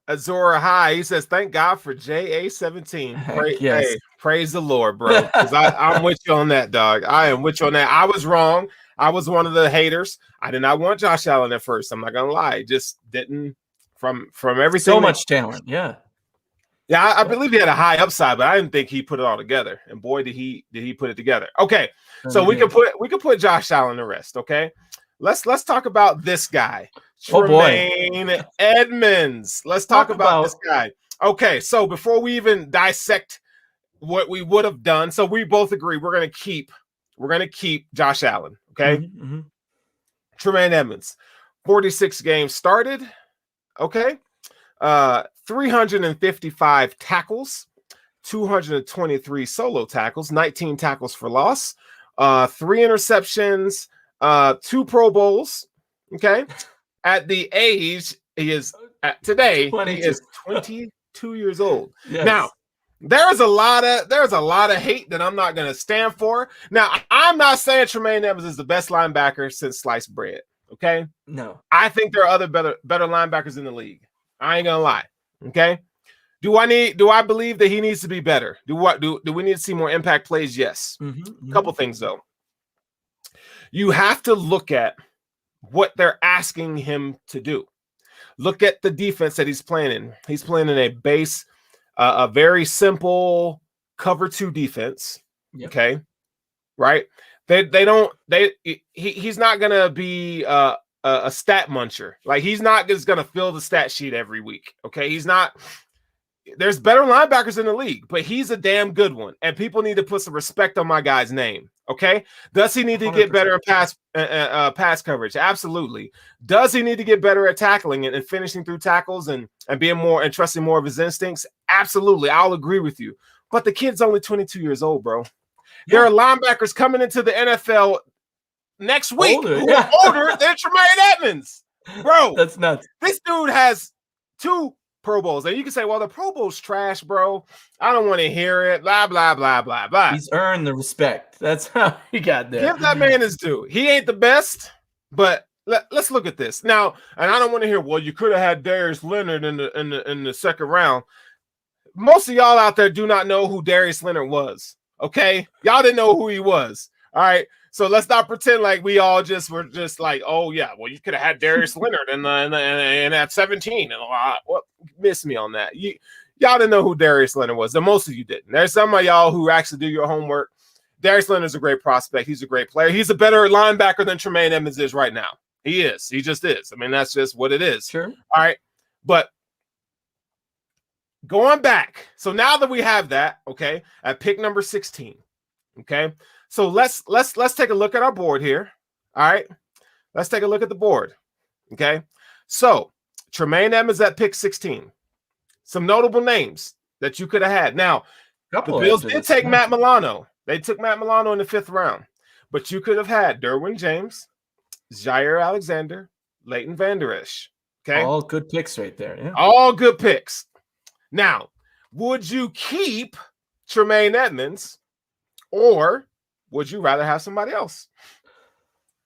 Azora High. He says, "Thank God for JA17." Yes. Hey, praise the Lord, bro. Because I'm with you on that, dog. I am with you on that. I was wrong. I was one of the haters. I did not want Josh Allen at first. I'm not gonna lie. Just didn't from everything. So much talent. Yeah. Yeah, I believe he had a high upside, but I didn't think he put it all together. And boy, did he put it together. Okay, so we could put Josh Allen to rest. Okay, let's talk about this guy, Tremaine Edmonds. Let's talk about this guy. Okay, so before we even dissect what we would have done, so we both agree we're gonna keep Josh Allen. Okay, mm-hmm. Tremaine Edmonds, 46 games started. Okay. 355 tackles, 223 solo tackles, 19 tackles for loss, 3 interceptions, 2 Pro Bowls. Okay. At the age he is at today, 22. He is 22 years old. Yes. Now, there's a lot of hate that I'm not going to stand for. Now, I'm not saying Tremaine Edmonds is the best linebacker since sliced bread. Okay. No, I think there are other better linebackers in the league. I ain't gonna lie. Okay. Do I believe that he needs to be better? Do we need to see more impact plays? Yes. Mm-hmm. A couple things though. You have to look at what they're asking him to do. Look at the defense that he's playing in. He's playing in a base, a very simple cover 2 defense. Yep. Okay. Right. He's not gonna be a stat muncher. Like he's not just going to fill the stat sheet every week. Okay. He's not, there's better linebackers in the league, but he's a damn good one. And people need to put some respect on my guy's name. Okay. Does he need to 100%. Get better at pass coverage? Absolutely. Does he need to get better at tackling and finishing through tackles and being more and trusting more of his instincts? Absolutely. I'll agree with you. But the kid's only 22 years old, bro. Yeah. There are linebackers coming into the NFL next week who are older than Tremaine Edmonds, bro. That's nuts. This dude has 2 Pro Bowls, and you can say, "Well, the Pro Bowl's trash, bro. I don't want to hear it." Blah blah blah blah blah. He's earned the respect. That's how he got there. Give that man his due. He ain't the best, but let's look at this now. And I don't want to hear, "Well, you could have had Darius Leonard in the second round." Most of y'all out there do not know who Darius Leonard was. Okay, y'all didn't know who he was. All right. So let's not pretend like we all were just like, oh yeah, well you could have had Darius Leonard and at 17 and what missed me on that. Y'all didn't know who Darius Leonard was. And most of you didn't. There's some of y'all who actually do your homework. Darius Leonard's a great prospect. He's a great player. He's a better linebacker than Tremaine Edmonds is right now. He is. He just is. I mean, that's just what it is. Sure. All right. But going back, so now that we have that, okay, at pick number 16, okay. So let's take a look at our board here. All right. Let's take a look at the board. Okay. So Tremaine Edmonds at pick 16. Some notable names that you could have had. Now, the Bills did take Matt Milano. They took Matt Milano in the 5th round. But you could have had Derwin James, Jair Alexander, Leighton Vander Esch. Okay. All good picks right there. Yeah. All good picks. Now, would you keep Tremaine Edmonds or would you rather have somebody else?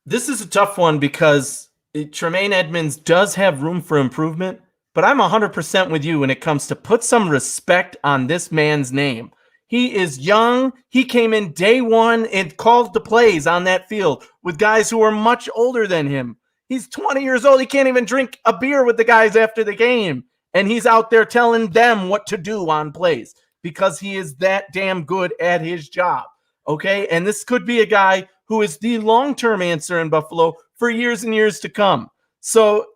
This is a tough one because Tremaine Edmonds does have room for improvement, but I'm 100% with you when it comes to put some respect on this man's name. He is young. He came in day one and called the plays on that field with guys who are much older than him. He's 20 years old. He can't even drink a beer with the guys after the game. And he's out there telling them what to do on plays because he is that damn good at his job. Okay? And this could be a guy who is the long-term answer in Buffalo for years and years to come. So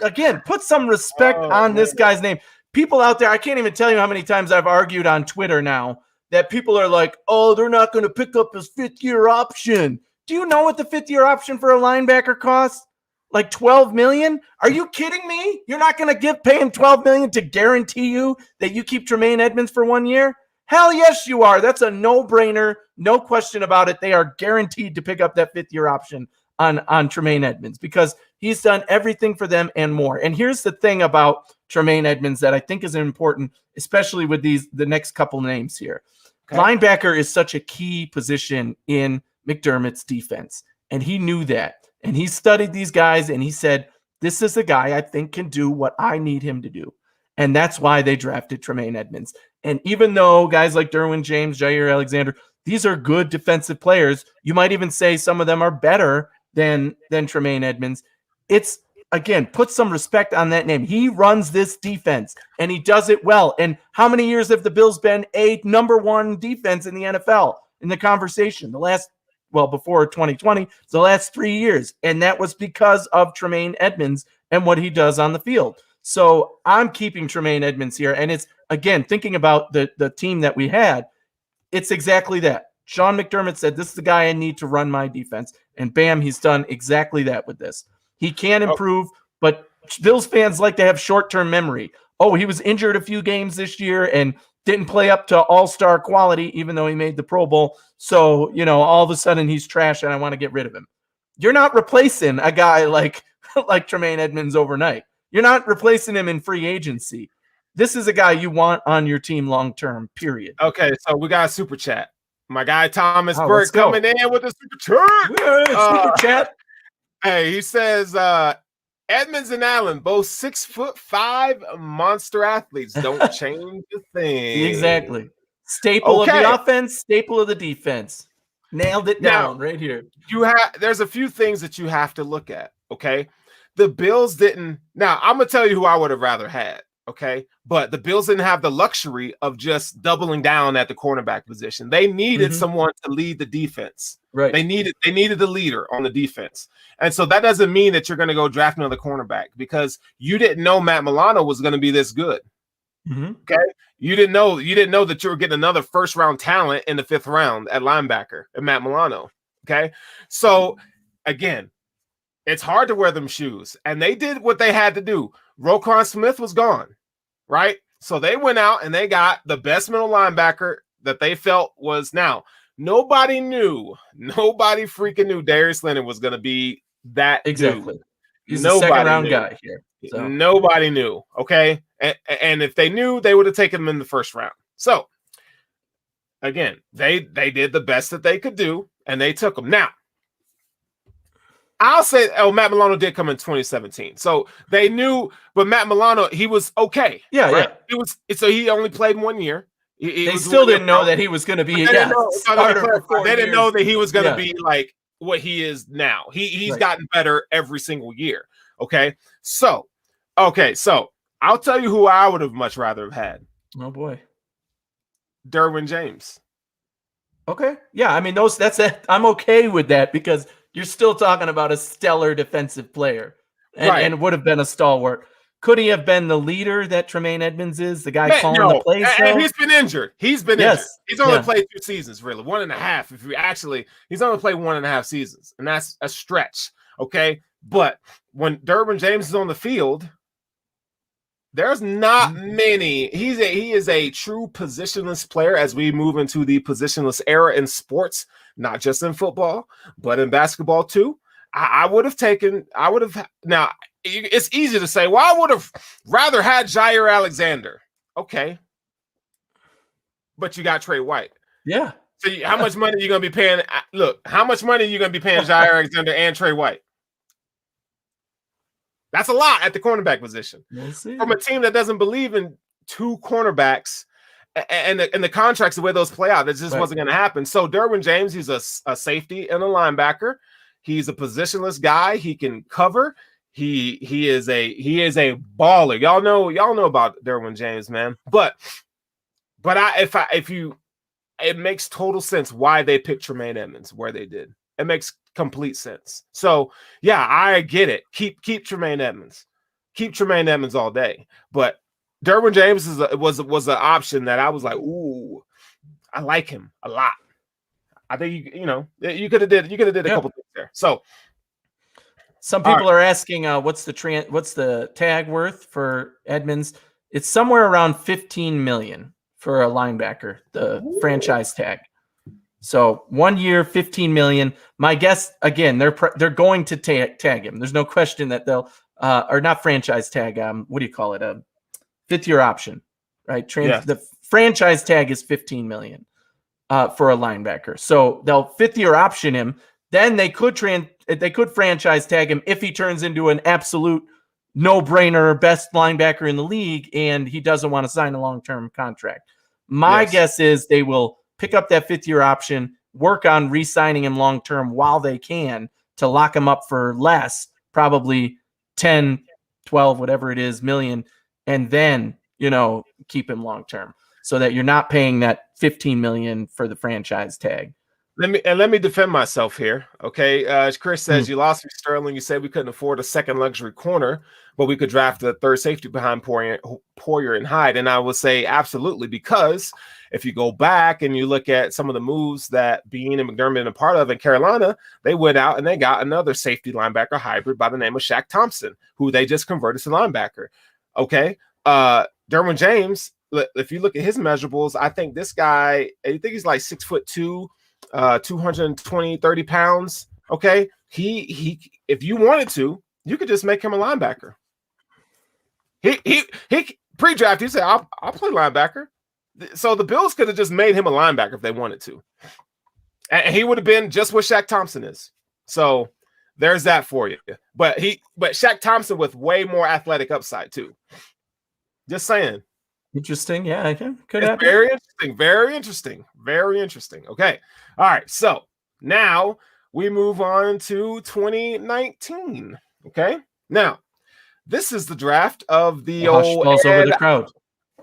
again, put some respect on this guy's name. People out there, I can't even tell you how many times I've argued on Twitter now that people are like, oh, they're not going to pick up his fifth-year option. Do you know what the fifth-year option for a linebacker costs? Like $12 million? Are you kidding me? You're not going to pay him $12 million to guarantee you that you keep Tremaine Edmonds for 1 year? Hell yes, you are. That's a no-brainer. No question about it. They are guaranteed to pick up that fifth-year option on Tremaine Edmonds because he's done everything for them and more. And here's the thing about Tremaine Edmonds that I think is important, especially with the next couple names here. Okay. Linebacker is such a key position in McDermott's defense, and he knew that. And he studied these guys, and he said, this is the guy I think can do what I need him to do. And that's why they drafted Tremaine Edmonds. And even though guys like Derwin James, Jair Alexander, these are good defensive players, you might even say some of them are better than Tremaine Edmonds. It's, again, put some respect on that name. He runs this defense, and he does it well. And how many years have the Bills been a number one defense in the NFL in the conversation? Before 2020, the last 3 years. And that was because of Tremaine Edmonds and what he does on the field. So I'm keeping Tremaine Edmonds here. And it's, again, thinking about the team that we had, it's exactly that. Sean McDermott said, this is the guy I need to run my defense. And bam, he's done exactly that with this. He can improve, but Bills fans like to have short-term memory. Oh, he was injured a few games this year and didn't play up to all-star quality, even though he made the Pro Bowl. So, all of a sudden he's trash and I want to get rid of him. You're not replacing a guy like Tremaine Edmonds overnight. You're not replacing him in free agency. This is a guy you want on your team long-term, period. Okay, so we got a super chat. My guy Thomas Burke coming in with a super chat. Super chat. Hey, he says, Edmonds and Allen, both 6'5" monster athletes. Don't change a thing. Exactly. Staple of the offense, staple of the defense. Nailed it down right here. There's a few things that you have to look at. Okay. The Bills didn't. Now, I'm going to tell you who I would have rather had. Okay. But the Bills didn't have the luxury of just doubling down at the cornerback position. They needed someone to lead the defense. Right. They needed the leader on the defense. And so that doesn't mean that you're going to go draft another cornerback because you didn't know Matt Milano was going to be this good. Okay. You didn't know that you were getting another first round talent in the 5th round at linebacker and Matt Milano. Okay. So again, it's hard to wear them shoes. And they did what they had to do. Roquan Smith was gone. Right. So they went out and they got the best middle linebacker that they felt was now. Nobody freaking knew Darius Leonard was going to be that exactly. Dude. He's a second-round guy here. So. Nobody knew, okay? And if they knew, they would have taken him in the 1st round. So, again, they did the best that they could do, and they took him. Now, I'll say, Matt Milano did come in 2017. So they knew, but Matt Milano, he was okay. Yeah, right? Yeah. So he only played 1 year. They still didn't know that he was going to be they didn't know that he was going to be like what he is now. He's gotten better every single year. Okay. So I'll tell you who I would have much rather have had. Oh boy. Derwin James. Okay. Yeah. I mean, I'm okay with that because you're still talking about a stellar defensive player and would have been a stalwart. Could he have been the leader that Tremaine Edmonds is? The guy calling the plays? And he's been injured. Injured. He's only played 2 seasons, really. 1.5. He's only played 1.5 seasons, and that's a stretch. Okay. But when Derwin James is on the field, there's not many. He is a true positionless player as we move into the positionless era in sports, not just in football, but in basketball too. Now it's easy to say, well, I would have rather had Jair Alexander. Okay. But you got Trey White. Yeah. So how much money are you going to be paying? Look, how much money are you going to be paying Jair Alexander and Trey White? That's a lot at the cornerback position. We'll see. From a team that doesn't believe in two cornerbacks and the contracts, the way those play out, it just wasn't going to happen. So Derwin James, he's a safety and a linebacker. He's a positionless guy. He can cover. He is a baller. Y'all know about Derwin James, man. But it makes total sense why they picked Tremaine Edmonds where they did. It makes complete sense. So yeah, I get it. Keep Tremaine Edmonds. Keep Tremaine Edmonds all day. But Derwin James was an option that I was like, ooh, I like him a lot. I think you could have did a couple things there. So some people are asking, what's the tag worth for Edmonds? It's somewhere around 15 million for a linebacker, the franchise tag. So 1 year, 15 million. My guess, again, they're going to tag him. There's no question that they'll or not franchise tag. What do you call it? A 5th-year option, right? The franchise tag is 15 million for a linebacker. So they'll 5th-year option him. Then they could franchise tag him if he turns into an absolute no-brainer, best linebacker in the league, and he doesn't want to sign a long-term contract. My guess is they will pick up that 5th-year option, work on re-signing him long-term while they can to lock him up for less, probably 10, 12, whatever it is, million, and then, keep him long-term so that you're not paying that 15 million for the franchise tag. Let me defend myself here, okay? As Chris says, you lost Sterling. You said we couldn't afford a second luxury corner, but we could draft a third safety behind Poyer and Hyde. And I would say absolutely, because if you go back and you look at some of the moves that Bean and McDermott are a part of in Carolina, they went out and they got another safety linebacker hybrid by the name of Shaq Thompson, who they just converted to linebacker. Okay, Derwin James. If you look at his measurables, I think this guy, I think he's like 6'2". 220, 30 pounds. Okay. He if you wanted to, you could just make him a linebacker. He pre-draft, he said, I'll play linebacker. So the Bills could have just made him a linebacker if they wanted to. And he would have been just what Shaq Thompson is. So there's that for you. But Shaq Thompson with way more athletic upside too. Just saying. Interesting. Yeah, could happen. Very interesting. Very interesting. Very interesting. Okay. All right. So now we move on to 2019. Okay. Now, this is the draft of the old over the crowd.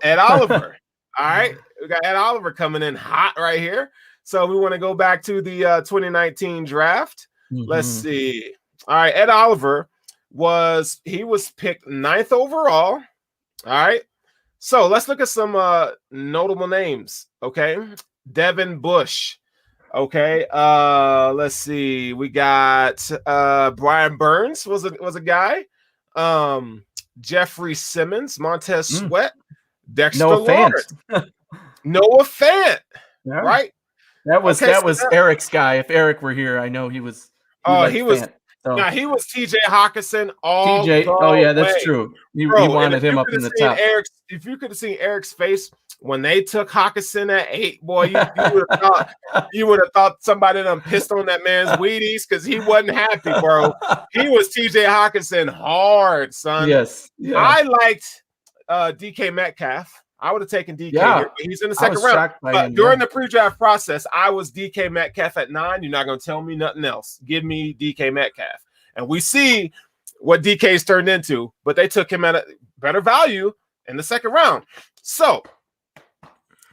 Ed Oliver. All right. We got Ed Oliver coming in hot right here. So we want to go back to the 2019 draft. Mm-hmm. Let's see. All right. Ed Oliver was picked 9th overall. All right. So let's look at some notable names. Okay. Devin Bush. Okay. Let's see. We got Brian Burns was a guy. Jeffrey Simmons, Montez Sweat, Dexter Lawrence, Noah Fant. Yeah. Right. That was Eric's guy. If Eric were here, I know he was. He was TJ Hawkinson all TJ. Oh yeah, that's true. He wanted him up in the top. If you could have seen Eric's face when they took Hawkinson at 8, boy, you would have thought somebody done pissed on that man's Wheaties because he wasn't happy, bro. He was TJ Hawkinson hard, son. Yes. Yeah. I liked DK Metcalf. I would have taken DK here. He's in the second round. But during the pre-draft process, I was DK Metcalf at 9. You're not going to tell me nothing else. Give me DK Metcalf. And we see what DK's turned into, but they took him at a better value in the second round. So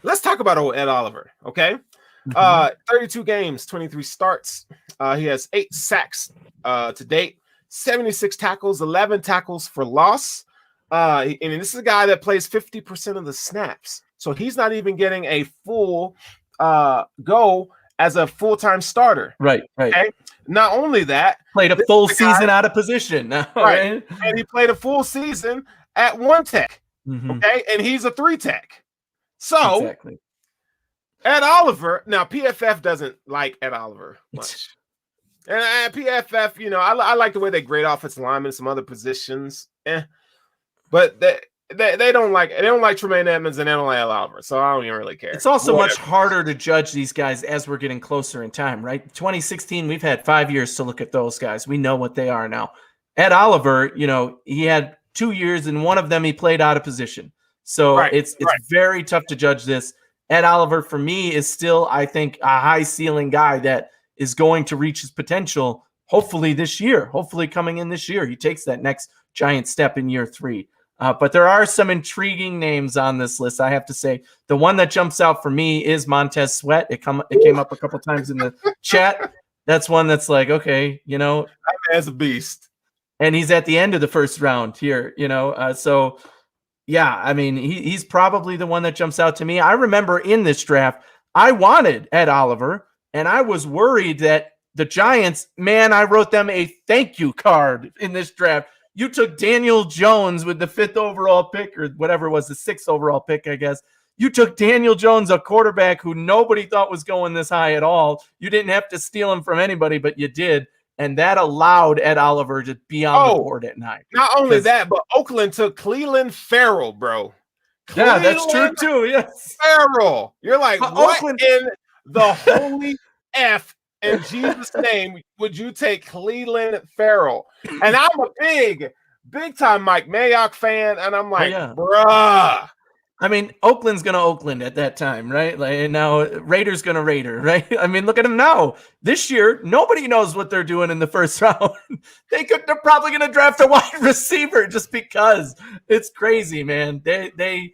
let's talk about old Ed Oliver, okay? 32 games, 23 starts. He has 8 sacks to date, 76 tackles, 11 tackles for loss. And this is a guy that plays 50% of the snaps. So he's not even getting a full go as a full-time starter. Right. Okay? Not only that, played a full season out of position. Right. And he played a full season at 1 tech. Okay. And he's a 3 tech. So exactly. Ed Oliver, now PFF doesn't like Ed Oliver much. And PFF, I like the way they grade offensive linemen, some other positions. But they don't like Tremaine Edmonds and they don't like Oliver, so I don't even really care. It's also much harder to judge these guys as we're getting closer in time, right? 2016, we've had 5 years to look at those guys. We know what they are now. Ed Oliver, he had 2 years, and one of them he played out of position. So it's very tough to judge this. Ed Oliver, for me, is still, I think, a high ceiling guy that is going to reach his potential, hopefully this year. Hopefully coming in this year, he takes that next giant step in year 3. But there are some intriguing names on this list, I have to say. The one that jumps out for me is Montez Sweat. It came up a couple times in the chat. That's one that's like, okay, that man's a beast. And he's at the end of the first round here, so yeah, I mean, he's probably the one that jumps out to me. I remember in this draft, I wanted Ed Oliver, and I was worried that the Giants, man, I wrote them a thank you card in this draft. You took Daniel Jones with the 5th overall pick, or whatever it was, the 6th overall pick, I guess. You took Daniel Jones, a quarterback who nobody thought was going this high at all. You didn't have to steal him from anybody, but you did. And that allowed Ed Oliver to be on the board at 9. Not only that, but Oakland took Clelin Ferrell, bro. Yeah, that's true too. Yes. Ferrell. You're like, but what Oakland... in the holy F in Jesus' name would you take Clelin Ferrell? And I'm a big time Mike Mayock fan, and I'm like, bruh. I mean, Oakland's going to Oakland at that time, right? Like, now Raiders going to Raider, right? I mean, look at them now. This year, nobody knows what they're doing in the first round. They're probably going to draft a wide receiver just because. It's crazy, man. That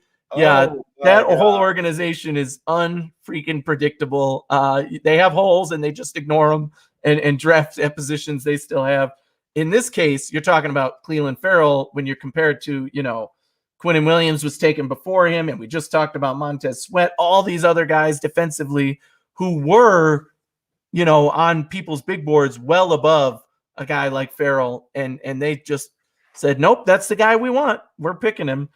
whole organization is unfreaking predictable. They have holes and they just ignore them and draft at positions they still have. In this case, you're talking about Clelin Ferrell when you're compared to, Quinnen Williams was taken before him, and we just talked about Montez Sweat, all these other guys defensively who were, on people's big boards well above a guy like Ferrell, and they just said, nope, that's the guy we want. We're picking him.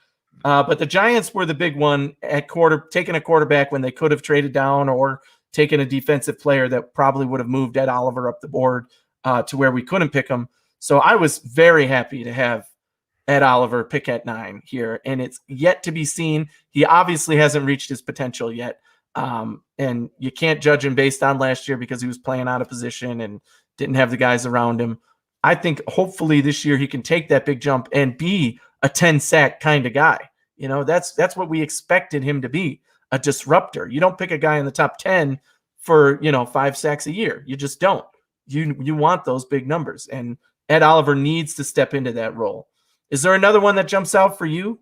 But the Giants were the big one at taking a quarterback when they could have traded down or taken a defensive player that probably would have moved Ed Oliver up the board to where we couldn't pick him. So I was very happy to have Ed Oliver pick at 9 here, and it's yet to be seen. He obviously hasn't reached his potential yet, and you can't judge him based on last year because he was playing out of position and didn't have the guys around him. I think hopefully this year he can take that big jump and be a 10-sack kind of guy. That's what we expected him to be, a disruptor. You don't pick a guy in the top 10 for 5 sacks a year. You just don't. You want those big numbers, and Ed Oliver needs to step into that role. Is there another one that jumps out for you?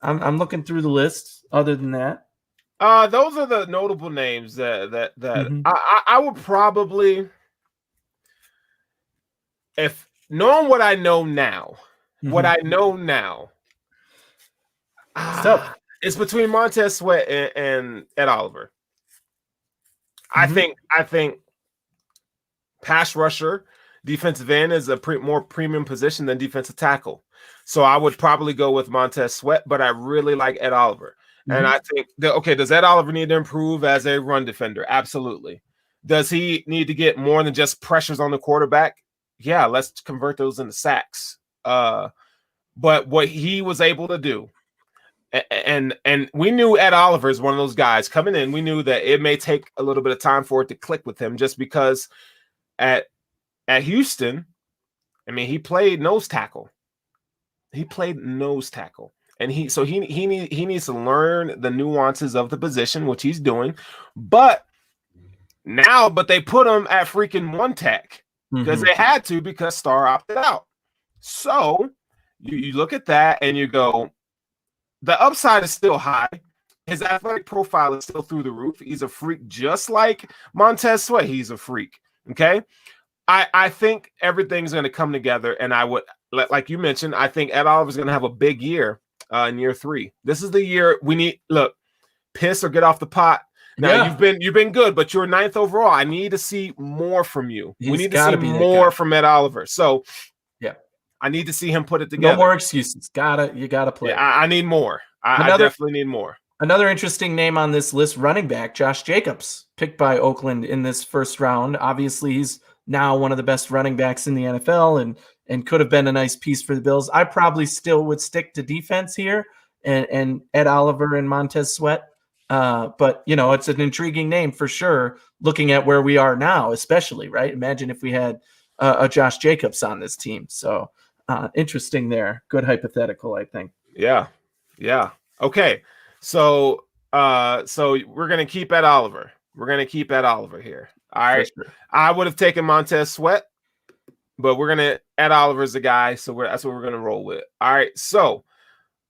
I'm looking through the list. Other than that, those are the notable names that I would probably, if knowing what I know now, it's between Montez Sweat and Ed Oliver. I think pass rusher, defensive end is a more premium position than defensive tackle. So I would probably go with Montez Sweat, but I really like Ed Oliver. And I think does Ed Oliver need to improve as a run defender? Absolutely. Does he need to get more than just pressures on the quarterback? Yeah, let's convert those into sacks. But what he was able to do, and we knew Ed Oliver is one of those guys coming in. We knew that it may take a little bit of time for it to click with him, just because at Houston, I mean, he played nose tackle. And he needs to learn the nuances of the position, which he's doing. But they put him at freaking 1 tech because they had to, because Starr opted out. So you look at that and you go, the upside is still high. His athletic profile is still through the roof. He's a freak, just like Montez Sweat. He's a freak. Okay. I think everything's going to come together, and I would, like you mentioned, I think Ed Oliver's going to have a big year in year 3. This is the year we need. Look, piss or get off the pot. Now you've been good, but you're 9th overall. I need to see more from you. We need to see more from Ed Oliver. So I need to see him put it together. No more excuses. You gotta play. Yeah, I need more. I definitely need more. Another interesting name on this list, running back Josh Jacobs, picked by Oakland in this first round. Obviously, he's now one of the best running backs in the NFL and could have been a nice piece for the Bills. I probably still would stick to defense here. and Ed Oliver and Montez Sweat. But it's an intriguing name for sure. Looking at where we are now, especially, right? Imagine if we had a Josh Jacobs on this team. So interesting there. Good hypothetical, I think. Yeah. Okay. So we're gonna keep Ed Oliver. We're gonna keep Ed Oliver here. All right. Sure. I would have taken Montez Sweat, but we're gonna Ed Oliver's the guy, so that's what we're gonna roll with. All right. So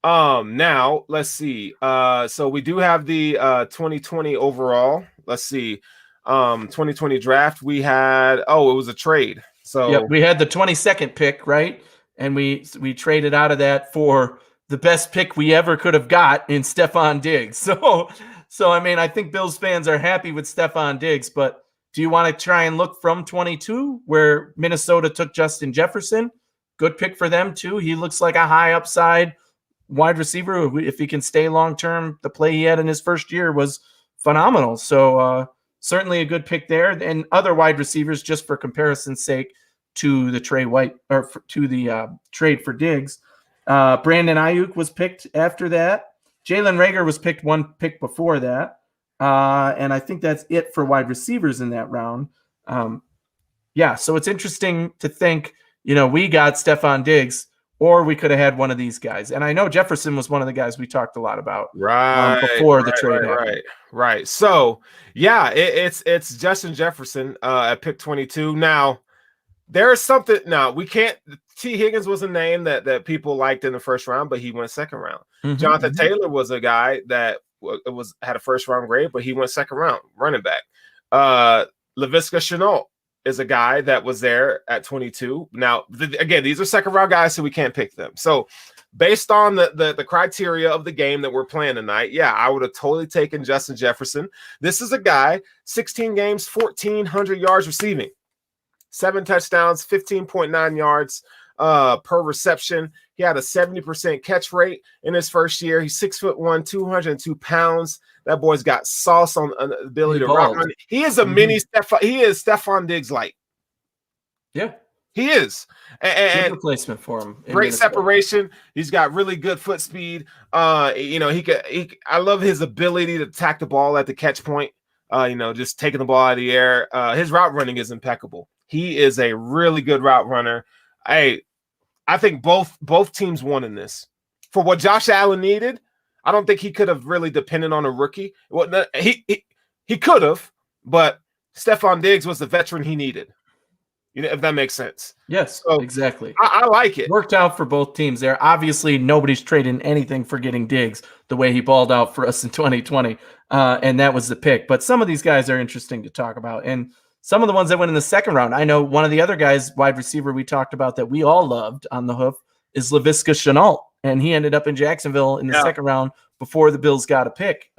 now let's see. So we do have the 2020 overall. Let's see. 2020 draft. We had it was a trade. So yep, we had the 22nd pick, right? And we traded out of that for the best pick we ever could have got in Stephon Diggs. So I mean, I think Bills fans are happy with Stephon Diggs, but do you want to try and look from 22 where Minnesota took Justin Jefferson? Good pick for them too. He looks like a high upside wide receiver. If he can stay long-term, the play he had in his first year was phenomenal. So certainly a good pick there. And other wide receivers, just for comparison's sake, to the trade for Diggs. Brandon Ayuk was picked after that. Jalen Reagor was picked one pick before that. And I think that's it for wide receivers in that round. So it's interesting to think, we got Stephon Diggs, or we could have had one of these guys. And I know Jefferson was one of the guys we talked a lot about before the trade happened. Right. So, yeah, it's Justin Jefferson at pick 22. Now, there is something. Now, we can't – T. Higgins was a name that people liked in the first round, but he went second round. Mm-hmm, Jonathan Taylor was a guy that had a first-round grade, but he went second round, running back. Laviska Shenault is a guy that was there at 22. Now, again, these are second-round guys, so we can't pick them. So, based on the criteria of the game that we're playing tonight, I would have totally taken Justin Jefferson. This is a guy, 16 games, 1,400 yards receiving, 7 touchdowns, 15.9 yards per reception. He had a 70% catch rate in his first year. He's 6'1", 202 pounds. That boy's got sauce on the ability to route run. He is a mini Stephon. He is Stephon Diggs light. Yeah, he is. And good replacement for him. Great separation. He's got really good foot speed. I love his ability to attack the ball at the catch point. Just taking the ball out of the air. His route running is impeccable. He is a really good route runner. I think both teams won in this. For what Josh Allen needed, I don't think he could have really depended on a rookie. Well, he could have, but Stephon Diggs was the veteran he needed. If that makes sense. Yes, so exactly. I like it. Worked out for both teams there. Obviously, nobody's trading anything for getting Diggs the way he balled out for us in 2020, and that was the pick. But some of these guys are interesting to talk about, and some of the ones that went in the second round. I know one of the other guys, wide receiver we talked about that we all loved on the Hoof is Laviska Shenault, and he ended up in Jacksonville in the second round before the Bills got a pick.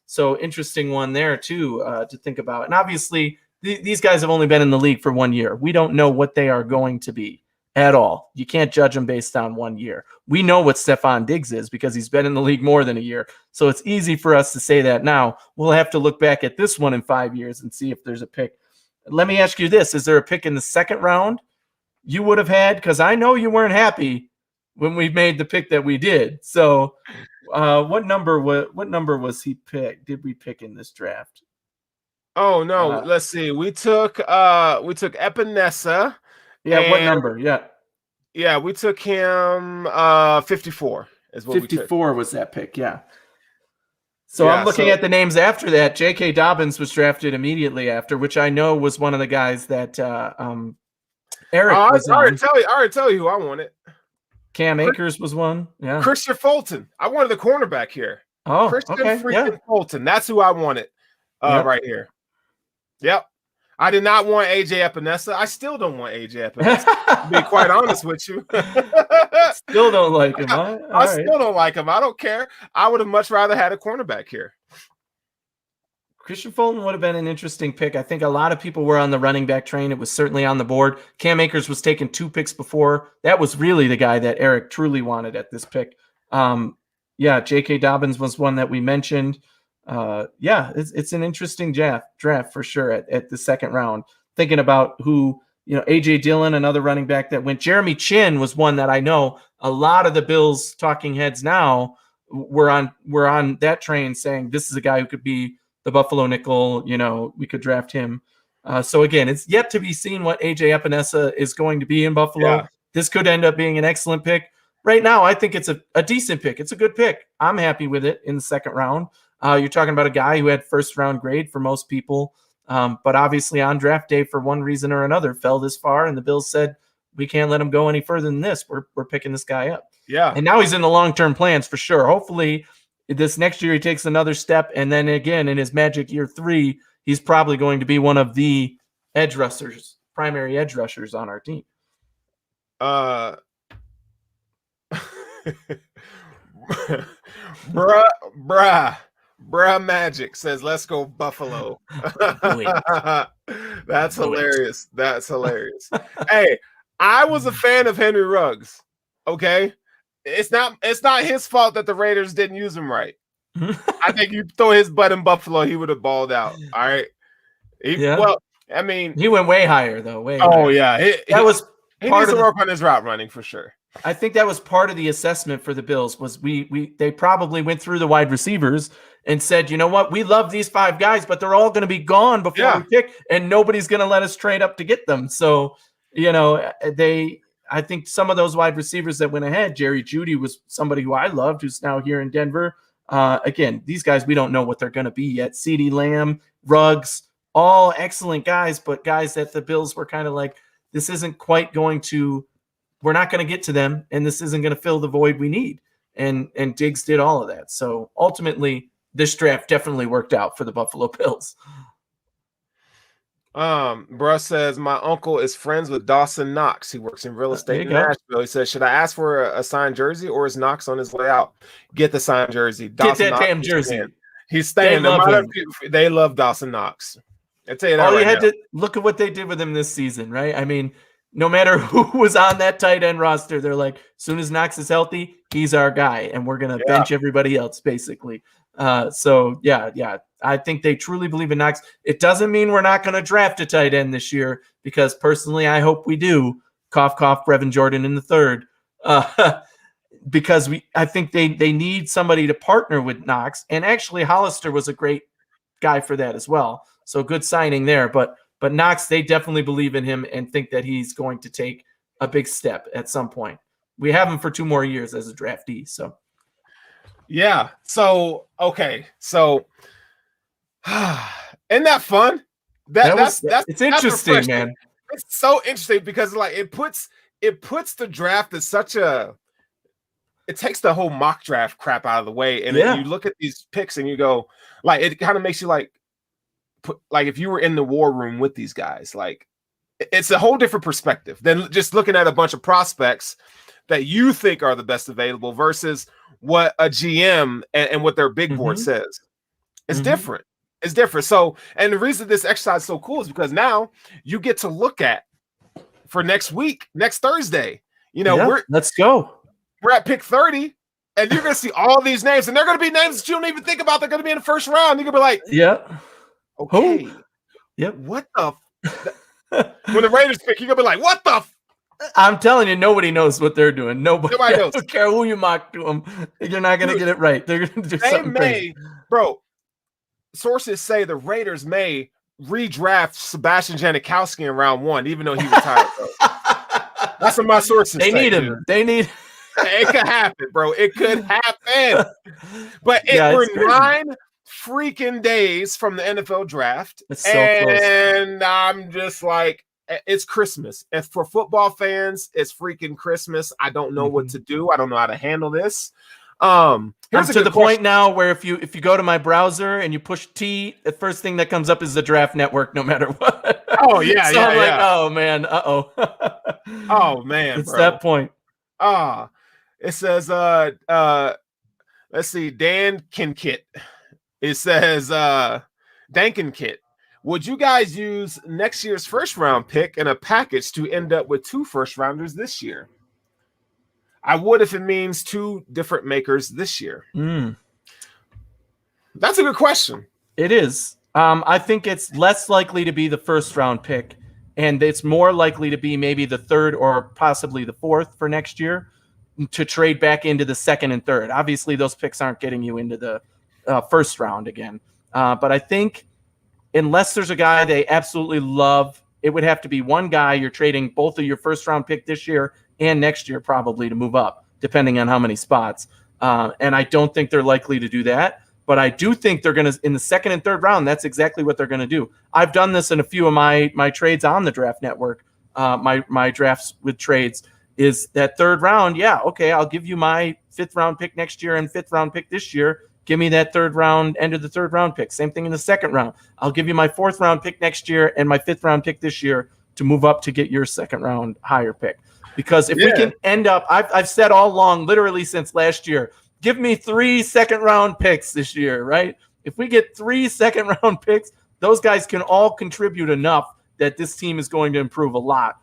So interesting one there too to think about. And obviously these guys have only been in the league for 1 year. We don't know what they are going to be at all. You can't judge them based on 1 year. We know what Stephon Diggs is because he's been in the league more than a year. So it's easy for us to say that now. We'll have to look back at this one in 5 years and see if there's a pick. Let me ask you this. Is there a pick in the second round you would have had? Because I know you weren't happy when we made the pick that we did. So what number was he picked? Did we pick in this draft? Oh no, let's see. We took Epinesa. Yeah, what number? Yeah, we took him 54 is what 54 was that pick, yeah. So I'm looking at the names after that. J.K. Dobbins was drafted immediately after, which I know was one of the guys that Eric was I already tell you who I wanted. Cam Akers was one. Yeah. Christian Fulton. I wanted the cornerback here. Oh, Christian Fulton. That's who I wanted right here. Yep. I did not want AJ Epinesa. I still don't want AJ Epinesa, to be quite honest with you. Still don't like him, huh? I still don't like him. I don't care. I would have much rather had a cornerback here. Christian Fulton would have been an interesting pick. I think a lot of people were on the running back train. It was certainly on the board. Cam Akers was taken 2 picks before. That was really the guy that Eric truly wanted at this pick. J.K. Dobbins was one that we mentioned. It's an interesting draft for sure at the second round. Thinking about who, A.J. Dillon, another running back that went. Jeremy Chin was one that I know a lot of the Bills talking heads now we're on that train saying this is a guy who could be the Buffalo nickel. We could draft him. So again, it's yet to be seen what AJ Epinesa is going to be in Buffalo. Yeah. This could end up being an excellent pick. Right now, I think it's a decent pick. It's a good pick. I'm happy with it in the second round. You're talking about a guy who had first round grade for most people, but obviously on draft day for one reason or another fell this far, and the Bills said we can't let him go any further than this. We're picking this guy up. Yeah. And now he's in the long-term plans for sure. Hopefully this next year he takes another step, and then again in his magic year 3, he's probably going to be one of the primary edge rushers on our team. Bruh Magic says, let's go Buffalo. That's hilarious. That's hilarious. Hey, I was a fan of Henry Ruggs. Okay. It's not his fault that the Raiders didn't use him right. I think you throw his butt in Buffalo, he would have balled out. All right. Well, I mean, he went way higher though. Higher. Yeah. He needs to work on his route running for sure. I think that was part of the assessment for the Bills was they probably went through the wide receivers and said, you know what, we love these 5 guys, but they're all going to be gone before we pick, and nobody's going to let us trade up to get them. So, I think some of those wide receivers that went ahead, Jerry Jeudy was somebody who I loved, who's now here in Denver. Again, these guys, we don't know what they're going to be yet. CeeDee Lamb, Ruggs, all excellent guys, but guys that the Bills were kind of like, this isn't quite going to, we're not going to get to them, and this isn't going to fill the void we need. And Diggs did all of that. So ultimately, this draft definitely worked out for the Buffalo Bills. Bruh says, my uncle is friends with Dawson Knox. He works in real estate in Nashville. He says, should I ask for a signed jersey, or is Knox on his way out? Get the signed jersey. Get that damn jersey. He's staying. They love Dawson Knox. I tell you that. All you had to look at what they did with him this season, right? I mean, no matter who was on that tight end roster, they're like, as soon as Knox is healthy, he's our guy, and we're going to bench everybody else, basically. So, I think they truly believe in Knox. It doesn't mean we're not going to draft a tight end this year, because personally, I hope we do. Cough, cough, Brevin Jordan in the third. Because I think they need somebody to partner with Knox. And actually, Hollister was a great guy for that as well. So good signing there. But Knox, they definitely believe in him and think that he's going to take a big step at some point. We have him for 2 more years as a draftee. So, yeah. So, okay. So, isn't that fun? That's interesting, man. It's so interesting because like it puts the draft as such a, it takes the whole mock draft crap out of the way, and then you look at these picks and you go, like, it kind of makes you like if you were in the war room with these guys, like it's a whole different perspective than just looking at a bunch of prospects that you think are the best available versus what a GM and what their big board says. It's different. It's different. So, and the reason this exercise is so cool is because now you get to look at for next week, next Thursday, let's go. We're at pick 30, and you're going to see all these names, and they're going to be names that you don't even think about. They're going to be in the first round. You're going to be like, okay. Yep. What the when the Raiders pick, you're going to be like, what the I'm telling you, nobody knows what they're doing. Nobody knows. I don't care who you mock to them. You're not going to get it right. They're going to do something crazy. Bro, sources say the Raiders may redraft Sebastian Janikowski in round 1, even though he retired. That's what my sources say. They need him. They need. It could happen, bro. It could happen. But we're 9 freaking days from the NFL draft. It's so close. And I'm just like, it's Christmas. And for football fans, it's freaking Christmas. I don't know what to do. I don't know how to handle this. I'm to the point now where if you go to my browser and you push T, the first thing that comes up is the Draft Network, no matter what. Oh yeah, so I'm like, oh man, oh man, it's that point. It says, let's see, Dan Kinkit. It says, Dankinkit. Would you guys use next year's first round pick in a package to end up with 2 first rounders this year? I would if it means 2 different makers this year. That's a good question. It is. I think it's less likely to be the first round pick, and it's more likely to be maybe the 3rd or possibly the 4th for next year. to trade back into the second and third. Obviously, those picks aren't getting you into the first round again. But I think unless there's a guy they absolutely love, it would have to be one guy you're trading both of your first round pick this year and next year probably to move up, depending on how many spots. And I don't think they're likely to do that. But I do think they're going to, in the second and third round, that's exactly what they're going to do. I've done this in a few of my trades on the Draft Network, my drafts with trades, is that third round, yeah, okay, I'll give you my fifth round pick next year and fifth round pick this year. Give me that third round, end of the third round pick. Same thing in the second round. I'll give you my fourth round pick next year and my fifth round pick this year to move up to get your second round higher pick. Because if we can end up, I've said all along, literally since last year, give me 3 second round picks this year, right? If we get 3 second round picks, those guys can all contribute enough that this team is going to improve a lot.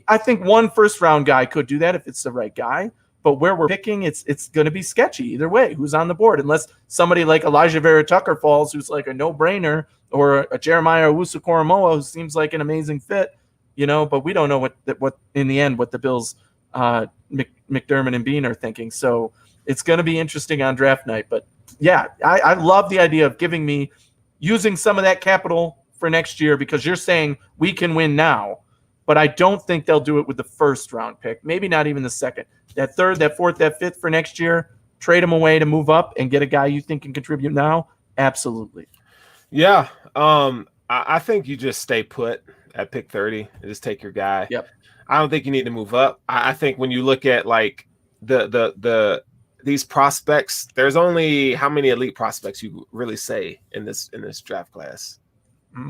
I think 1 first round guy could do that if it's the right guy. But where we're picking, it's going to be sketchy either way. Who's on the board? Unless somebody like Elijah Vera Tucker falls, who's like a no-brainer, or a Jeremiah Owusu-Koramoah, who seems like an amazing fit, But we don't know what in the end what the Bills, McDermott and Bean are thinking. So it's going to be interesting on draft night. But yeah, I love the idea of using some of that capital for next year, because you're saying we can win now. But I don't think they'll do it with the first round pick. Maybe not even the second. That third, that fourth, that fifth for next year, trade them away to move up and get a guy you think can contribute now. Absolutely. Yeah. I think you just stay put at pick 30 and just take your guy. Yep. I don't think you need to move up. I think when you look at like these prospects, there's only how many elite prospects you really say in this draft class?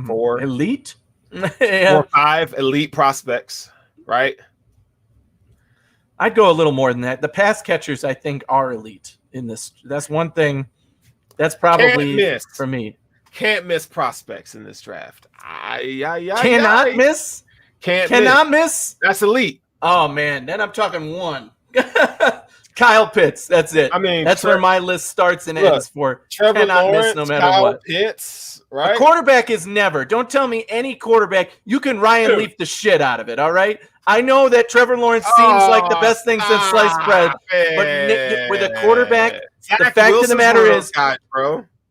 4 elite. 4 or 5 elite prospects, right? I'd go a little more than that. The pass catchers, I think, are elite in this. That's one thing. That's probably for me. Can't miss prospects in this draft. Cannot miss. Cannot miss. That's elite. Oh man, then I'm talking 1. Kyle Pitts. That's it. I mean, that's where my list starts and ends for. Trevor cannot Lawrence, miss no matter Kyle what. Pitts, right? A quarterback is never. Don't tell me any quarterback. You can Ryan Leaf the shit out of it. All right. I know that Trevor Lawrence seems like the best thing since sliced bread, but with a quarterback, the fact of the matter is,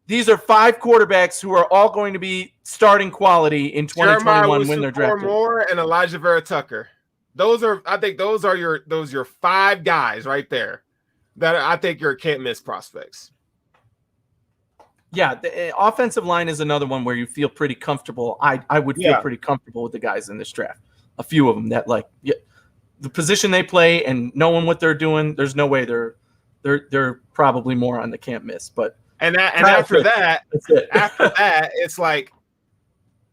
these are 5 quarterbacks who are all going to be starting quality in 2021 when they're drafted. Moore and Elijah Vera Tucker. I think those are your 5 guys right there that I think you're can't miss prospects. Yeah, the offensive line is another one where you feel pretty comfortable. I would feel pretty comfortable with the guys in this draft. A few of them that the position they play and knowing what they're doing, there's no way they're probably more on the can't miss. But after that, it's like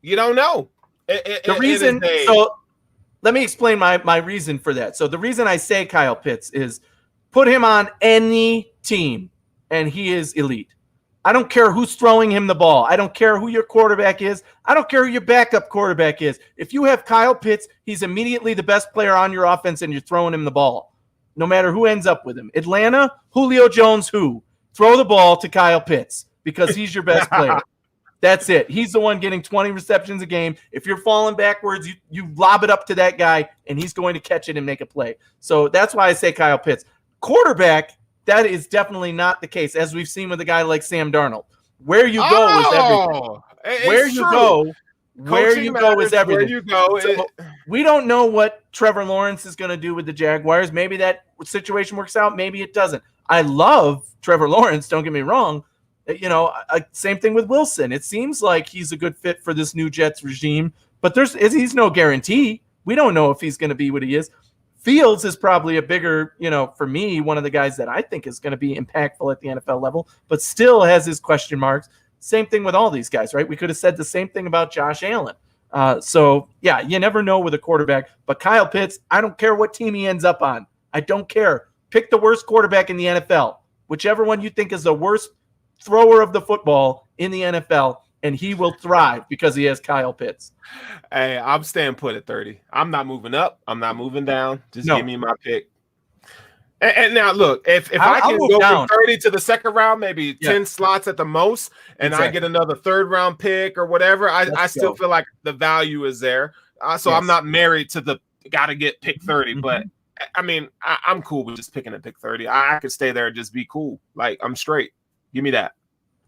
you don't know. So let me explain my reason for that. So the reason I say Kyle Pitts is put him on any team and he is elite. I don't care who's throwing him the ball. I don't care who your quarterback is. I don't care who your backup quarterback is. If you have Kyle Pitts, he's immediately the best player on your offense and you're throwing him the ball, no matter who ends up with him. Atlanta, Julio Jones, who? Throw the ball to Kyle Pitts because he's your best player. That's it. He's the one getting 20 receptions a game. If you're falling backwards, you lob it up to that guy, and he's going to catch it and make a play. So that's why I say Kyle Pitts. Quarterback, that is definitely not the case, as we've seen with a guy like Sam Darnold. Where you go is everything. Where you go is everything. So we don't know what Trevor Lawrence is going to do with the Jaguars. Maybe that situation works out. Maybe it doesn't. I love Trevor Lawrence. Don't get me wrong. Same thing with Wilson. It seems like he's a good fit for this new Jets regime, but he's no guarantee. We don't know if he's going to be what he is. Fields is probably a bigger, for me, one of the guys that I think is going to be impactful at the NFL level, but still has his question marks. Same thing with all these guys, right? We could have said the same thing about Josh Allen. You never know with a quarterback. But Kyle Pitts, I don't care what team he ends up on. I don't care. Pick the worst quarterback in the NFL, whichever one you think is the worst thrower of the football in the NFL, and he will thrive because he has Kyle Pitts. Hey, I'm staying put at 30. I'm not moving up. I'm not moving down. Just give me my pick. And now, look, if I can go from 30 to the second round, maybe 10 slots at the most, and I get another third round pick or whatever, I still feel like the value is there. So I'm not married to the got to get pick 30. But I mean, I'm cool with just picking at pick 30. I could stay there and just be cool. Like, I'm straight. Give me that.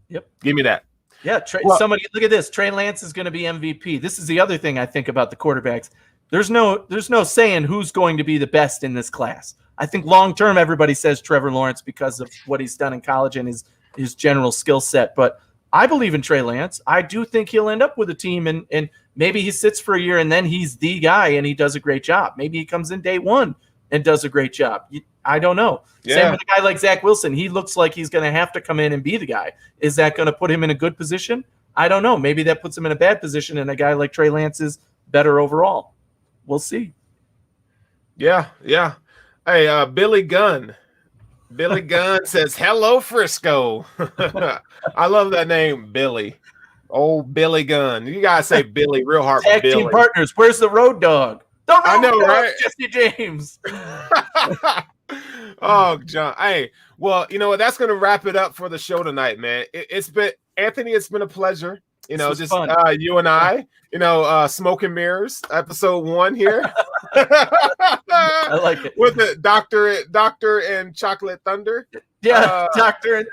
Yep. Give me that. Yeah. Somebody look at this. Trey Lance is going to be MVP. This is the other thing I think about the quarterbacks. There's no saying who's going to be the best in this class. I think long term, everybody says Trevor Lawrence because of what he's done in college and his general skill set. But I believe in Trey Lance. I do think he'll end up with a team and maybe he sits for a year and then he's the guy and he does a great job. Maybe he comes in day one and does a great job. I don't know. Yeah. Same with a guy like Zach Wilson. He looks like he's going to have to come in and be the guy. Is that going to put him in a good position? I don't know. Maybe that puts him in a bad position and a guy like Trey Lance is better overall. We'll see. Yeah. Hey, Billy Gunn. Billy Gunn says, hello, Frisco. I love that name, Billy. Oh, Billy Gunn. You guys say Billy real hard. Tag team partners. Where's the road dog? I know, right? Jesse James. Oh, John. Hey, well, you know what? That's going to wrap it up for the show tonight, man. It's been, Anthony, it's been a pleasure. You know, just you and I, you know, Smoke and Mirrors, episode 1 here. I like it. With the Doctor and Chocolate Thunder. Yeah, Doctor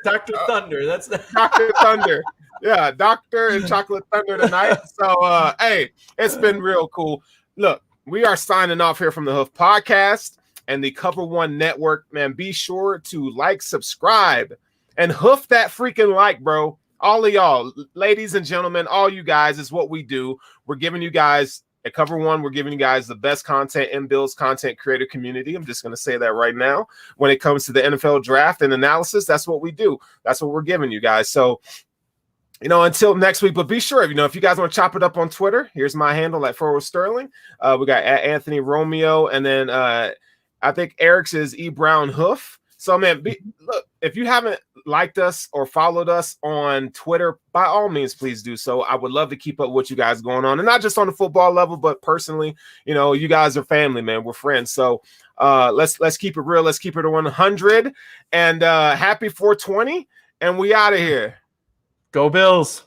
Thunder. That's Dr. Thunder. Yeah, Doctor and Chocolate Thunder tonight. So, hey, it's been real cool. Look, we are signing off here from the Hoof Podcast and the Cover One Network. Man, be sure to like, subscribe, and hoof that freaking like, bro. All of y'all, ladies and gentlemen, all you guys, is what we do. We're giving you guys at Cover One, we're giving you guys the best content in Bill's content creator community. I'm just going to say that right now. When it comes to the NFL draft and analysis, that's what we do. That's what we're giving you guys. So, you know, until next week, but be sure, you know, if you guys want to chop it up on Twitter, here's my handle at Forward Sterling. We got at Anthony Romeo, and then I think Eric's is E Brown Hoof. So, man, look, if you haven't liked us or followed us on Twitter, by all means, please do so. I would love to keep up with what you guys going on, and not just on the football level, but personally. You know, you guys are family, man. We're friends. So let's keep it real. Let's keep it to 100. And happy 420. And we out of here. Go Bills.